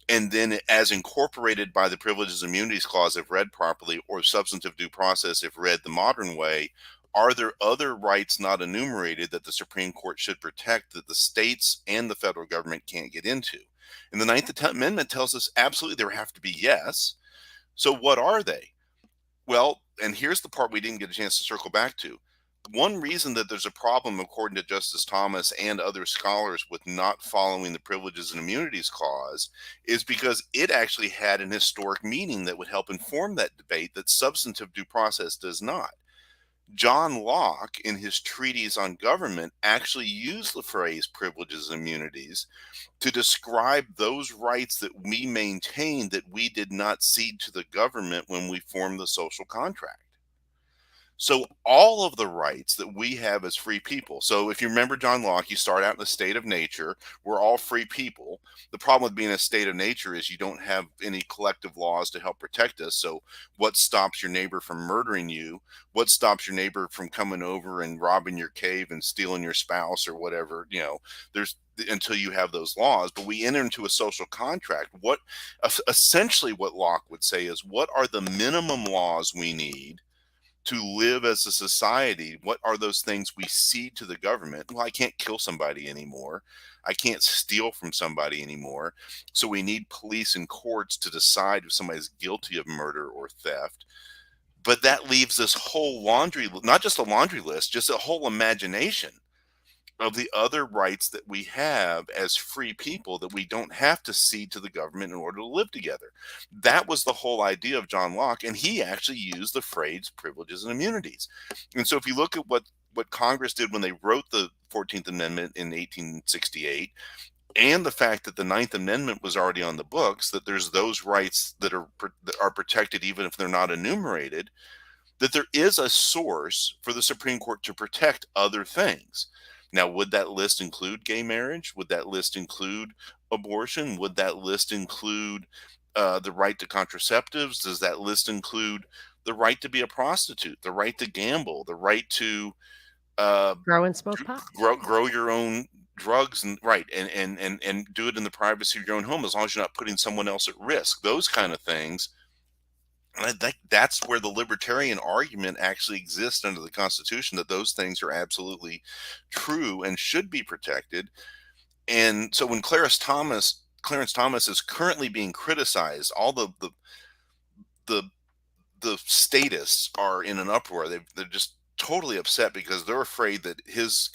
and then as incorporated by the Privileges and Immunities Clause if read properly, or substantive due process if read the modern way. Are there other rights not enumerated that the Supreme Court should protect that the states and the federal government can't get into? And the Ninth Amendment tells us absolutely there have to be, yes. So what are they? Well, and here's the part we didn't get a chance to circle back to. One reason that there's a problem, according to Justice Thomas and other scholars, with not following the Privileges and Immunities Clause is because it actually had an historic meaning that would help inform that debate that substantive due process does not. John Locke, in his treatise on government, actually used the phrase privileges and immunities to describe those rights that we maintain that we did not cede to the government when we formed the social contract. So all of the rights that we have as free people. So if you remember John Locke, you start out in a state of nature. We're all free people. The problem with being a state of nature is you don't have any collective laws to help protect us. So what stops your neighbor from murdering you? What stops your neighbor from coming over and robbing your cave and stealing your spouse or whatever? There's until you have those laws. But we enter into a social contract. What essentially what Locke would say is, what are the minimum laws we need to live as a society? What are those things we cede to the government? Well, I can't kill somebody anymore. I can't steal from somebody anymore. So we need police and courts to decide if somebody's guilty of murder or theft. But that leaves this whole laundry, not just a laundry list, just a whole imagination of the other rights that we have as free people that we don't have to cede to the government in order to live together. That was the whole idea of John Locke, and he actually used the phrase privileges and immunities. And so if you look at what Congress did when they wrote the 14th Amendment in 1868, and the fact that the Ninth Amendment was already on the books, that there's those rights that are protected even if they're not enumerated, that there is a source for the Supreme Court to protect other things. Now, would that list include gay marriage? Would that list include abortion? Would that list include the right to contraceptives? Does that list include the right to be a prostitute, the right to gamble, the right to Grow and smoke pot? grow your own drugs, and do it in the privacy of your own home, as long as you're not putting someone else at risk? Those kind of things. And I think that's where the libertarian argument actually exists under the Constitution, that those things are absolutely true and should be protected. And so when Clarence Thomas is currently being criticized, all the statists are in an uproar. They're just totally upset because they're afraid that his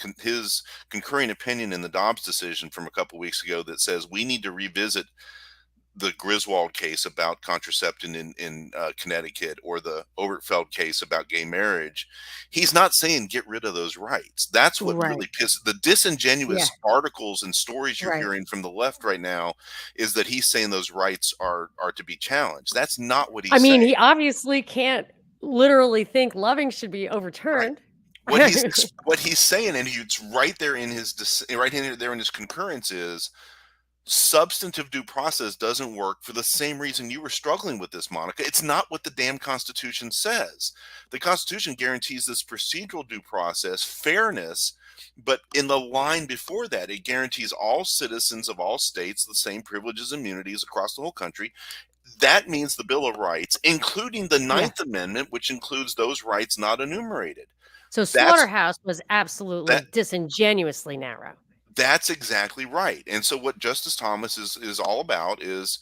concurring opinion in the Dobbs decision from a couple weeks ago that says we need to revisit the Griswold case about contraception in Connecticut, or the Obergefell case about gay marriage. He's not saying get rid of those rights. That's what really pisses the disingenuous articles and stories you're hearing from the left right now, is that he's saying those rights are to be challenged. That's not what he's saying. He obviously can't literally think Loving should be overturned. Right. What he's saying, and it's right there in his concurrence, is substantive due process doesn't work for the same reason you were struggling with this, Monica. It's not what the damn Constitution says. The Constitution guarantees this procedural due process, fairness, but in the line before that, it guarantees all citizens of all states the same privileges and immunities across the whole country. That means the Bill of Rights, including the Ninth Amendment, which includes those rights not enumerated. So Slaughterhouse was absolutely disingenuously narrow. That's exactly right. And so what Justice Thomas is all about is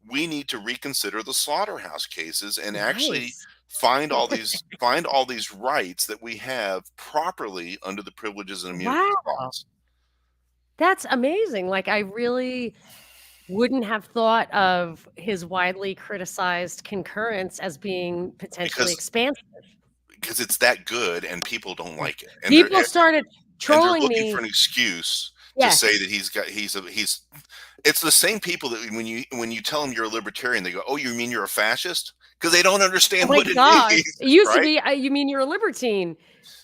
we need to reconsider the Slaughterhouse cases and actually find all these rights that we have properly under the Privileges and Immunities Clause. That's amazing. Like, I really wouldn't have thought of his widely criticized concurrence as being potentially expansive. Because it's that good and people don't like it. And people started trolling me for an excuse to Yes. say that he's it's the same people that when you tell them you're a libertarian, they go, "Oh, you mean you're a fascist?" Because they don't Oh understand my what it gosh. means, It used to right? be, you mean you're a libertine.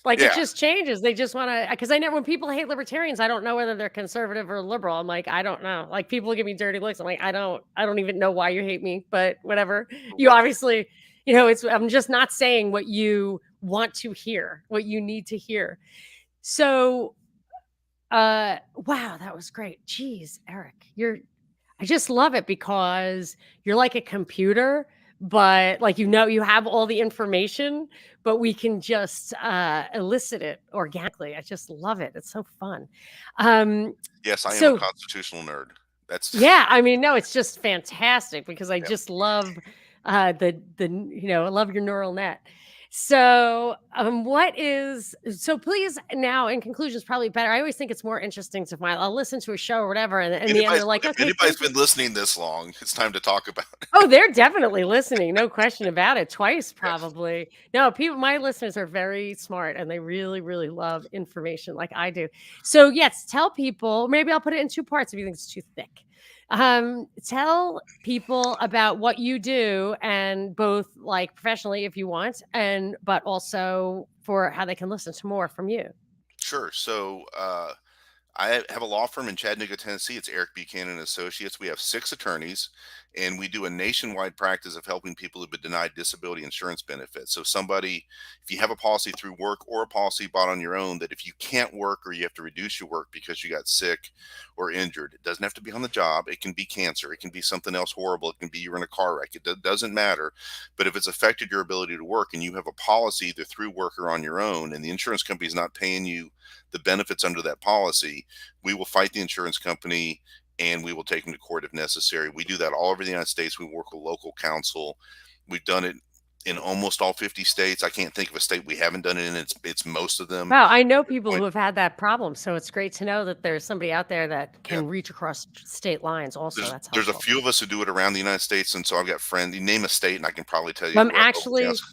Like, it Yeah, just changes. They just wanna, because I know when people hate libertarians, I don't know whether they're conservative or liberal. I'm like, "I don't know." Like, people give me dirty looks. I'm like, I don't even know why you hate me, but whatever. You right. obviously, it's I'm just not saying what you want to hear, what you need to hear. So, wow, that was great. Jeez, Eric, I just love it because you're like a computer, but like, you have all the information, but we can just elicit it organically. I just love it. It's so fun. Um, Yes, I am a so constitutional nerd. That's yeah, I mean, no, it's just fantastic because I yeah. just love I love your neural net. So, so please now in conclusion is probably better. I always think it's more interesting to find I'll listen to a show or whatever, and in the end they're like, If okay, anybody's thank you. been listening this long, it's time to talk about it. Oh, they're definitely listening, no question about it, twice Yes. probably. No, my listeners are very smart and they really, really love information like I do. So, yes, tell people, maybe I'll put it in 2 parts if you think it's too thick. Tell people about what you do and both like professionally if you want, and but also for how they can listen to more from you. Sure. So, I have a law firm in Chattanooga, Tennessee. It's Eric Buchanan and Associates. We have 6 attorneys, and we do a nationwide practice of helping people who've been denied disability insurance benefits. So, if you have a policy through work or a policy bought on your own, that if you can't work or you have to reduce your work because you got sick or injured, it doesn't have to be on the job. It can be cancer. It can be something else horrible. It can be you're in a car wreck. Doesn't matter. But if it's affected your ability to work and you have a policy either through work or on your own, and the insurance company is not paying you the benefits under that policy, we will fight the insurance company and we will take them to court if necessary. We do that all over the United States. We work with local counsel. We've done it in almost all 50 states. I can't think of a state we haven't done it in. It's most of them Wow, I know at this people who point. have had that problem, so it's great to know that there's somebody out there that Yeah. can reach across state lines also. That's There's a helpful. few of us who do it around the United States, and so I've got friends. You name a state, and I can probably tell you I'm who our local actually, counsel.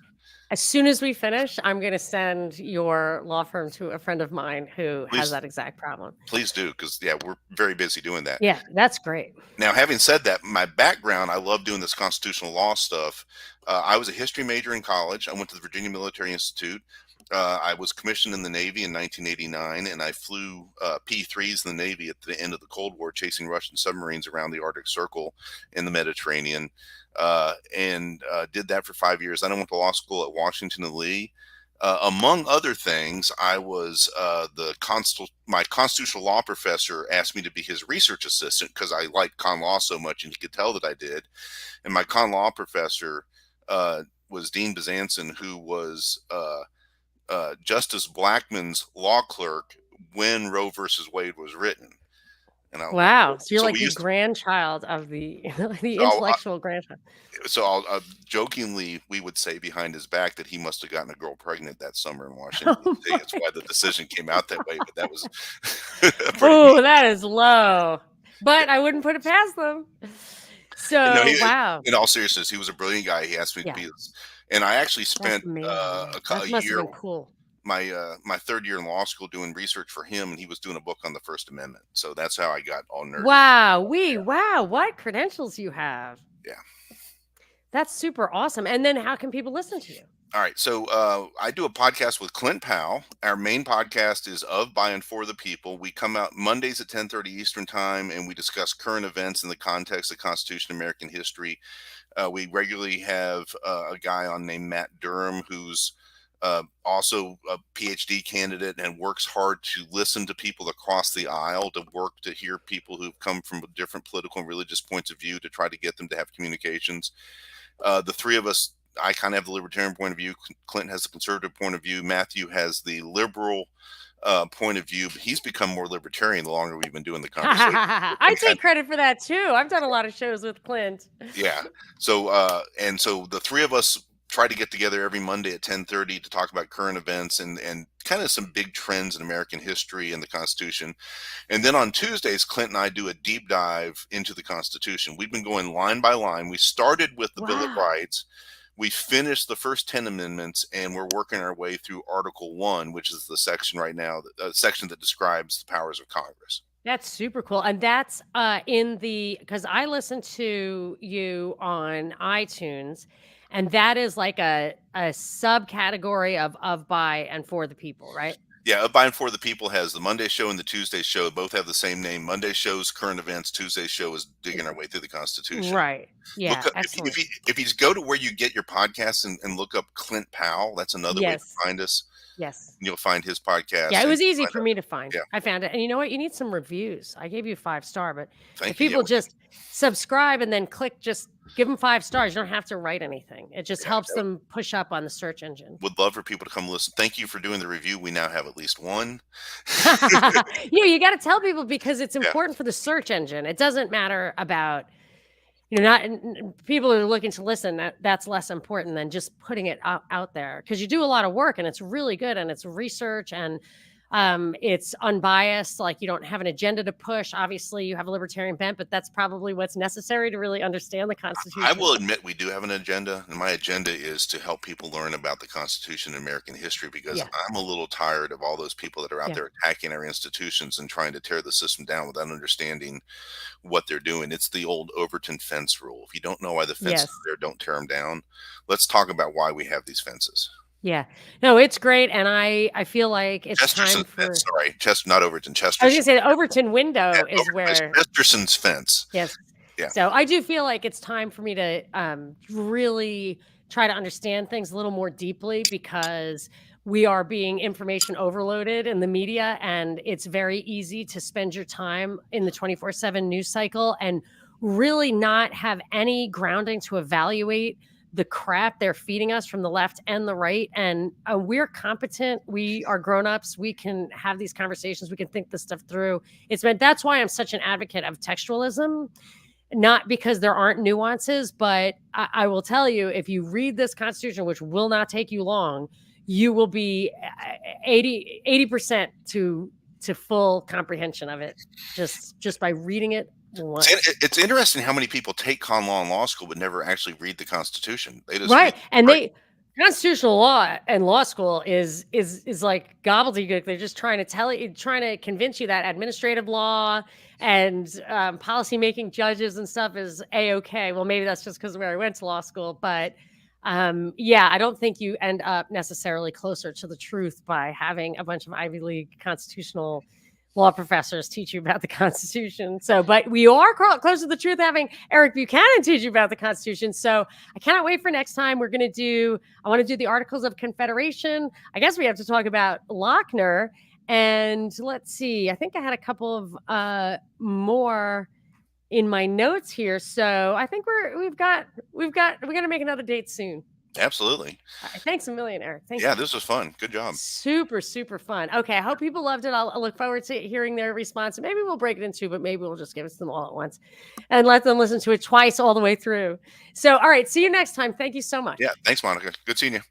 as soon as we finish, I'm gonna send your law firm to a friend of mine who has Please, that exact problem. please do, because yeah, we're very busy doing that. Yeah, that's great. Now, having said that, my background, I love doing this constitutional law stuff. I was a history major in college. I went to the Virginia Military Institute. I was commissioned in the Navy in 1989, and I flew P-3s in the Navy at the end of the Cold War, chasing Russian submarines around the Arctic Circle in the Mediterranean, and did that for 5 years. Then I went to law school at Washington and Lee. Among other things, I was my constitutional law professor asked me to be his research assistant because I liked con law so much, and he could tell that I did. And my con law professor was Dean Bezanson, who was Justice Blackmun's law clerk when Roe versus Wade was written. And Wow, so you're so like we the used to. grandchild of the the So intellectual grandchild. jokingly, we would say behind his back that he must have gotten a girl pregnant that summer in Washington Oh D.C. It's my why the decision came out that way. But that was a pretty Oh, neat. that is low, Yeah. but I wouldn't put it past them. And no, So, wow. in all seriousness, he was a brilliant guy. He asked me to Yeah, be his, and I actually that's spent amazing. a That must have year, been cool. my third year in law school, doing research for him, and he was doing a book on the First Amendment. So that's how I got all nerdy. Wow, what credentials you have. Yeah. That's super awesome, and then how can people listen to you? All right, so I do a podcast with Clint Powell. Our main podcast is of, by, and for the people. We come out Mondays at 10:30 Eastern Time, and we discuss current events in the context of Constitution, American history. We regularly have a guy on named Matt Durham, who's also a PhD candidate and works hard to listen to people across the aisle, to work to hear people who've come from different political and religious points of view, to try to get them to have communications. The three of us, I kind of have the libertarian point of view. Clinton has the conservative point of view. Matthew has the liberal point of view, but he's become more libertarian the longer we've been doing the conversation. I take credit for that too. I've done a lot of shows with Clint. Yeah. So and so the three of us try to get together every Monday at 10:30 to talk about current events and kind of some big trends in American history and the Constitution. And then on Tuesdays, Clint and I do a deep dive into the Constitution. We've been going line by line. We started with the Bill of Wow. Rights. We finished the first 10 amendments, and we're working our way through Article 1, which is the section right now, the section that describes the powers of Congress. That's super cool, and that's, because I listen to you on iTunes, and that is like a subcategory of, by, and for the people, right? Yeah, Up by and for the People has the Monday show and the Tuesday show. Both have the same name. Monday show's current events. Tuesday show is digging our way through the Constitution. Right. Look Yeah, up excellent. if you just go to where you get your podcasts and look up Clint Powell. That's another way to Yes, find us. yes. You'll find his Yeah, podcast it and was easy find for out. me to find. Yeah, I found it, and you know what? You need some reviews. I gave you a 5-star, but if thank you. Yeah, people just subscribe and then click, just give them 5 stars, you don't have to write anything. It just helps yeah. them push up on the search engine. Would love for people to come listen. Thank you for doing the review. We now have at least one. Yeah, you gotta tell people because it's Yeah, important for the search engine. It doesn't matter about, not people who are looking to listen. That's less important than just putting it out there, because you do a lot of work and it's really good and it's research, and it's unbiased. Like, you don't have an agenda to push. Obviously, you have a libertarian bent, but that's probably what's necessary to really understand the I Constitution. will admit we do have an agenda, and my agenda is to help people learn about the Constitution and American history because Yeah, I'm a little tired of all those people that are out yeah, there attacking our institutions and trying to tear the system down without understanding what they're doing. It's the old Overton fence rule. If you don't know why the fences yes. are there, don't tear them down. Let's talk about why we have these fences. Yeah. No, it's great, and I feel like it's time Chesterton's fence, for. sorry, not Overton, I was gonna Chesterton. say the Overton Yeah, window is Overton, where. Chesterson's fence. Yes. Yeah. So I do feel like it's time for me to really try to understand things a little more deeply, because we are being information overloaded in the media, and it's very easy to spend your time in the 24/7 news cycle and really not have any grounding to evaluate the crap they're feeding us from the left and the right. And we're competent. We are grown-ups. We can have these conversations. We can think this stuff through. That's why I'm such an advocate of textualism, not because there aren't nuances, but I will tell you, if you read this Constitution, which will not take you long, you will be 80% to full comprehension of it, just by reading it once. It's interesting how many people take con law in law school but never actually read the Constitution. They just read Right, and right. they constitutional law and law school is like gobbledygook. They're just trying to trying to convince you that administrative law and policy making judges and stuff is a-okay. Well, maybe that's just because where I went to law school, but yeah, I don't think you end up necessarily closer to the truth by having a bunch of Ivy League constitutional law professors teach you about the Constitution. So, but we are close to the truth having Eric Buchanan teach you about the Constitution. So I cannot wait for next time. I want to do the Articles of Confederation. I guess we have to talk about Lochner. And let's see, I think I had a couple of more in my notes here. So I think we're going to make another date soon. Absolutely. All right, thanks a million, Eric. Thank Yeah, you. this was fun. Good job. Super, super fun. Okay, I hope people loved it. I'll look forward to hearing their response. Maybe we'll break it in two, but maybe we'll just give it to them all at once and let them listen to it twice all the way through. So, all right, see you next time. Thank you so much. Yeah, thanks, Monica. Good seeing you.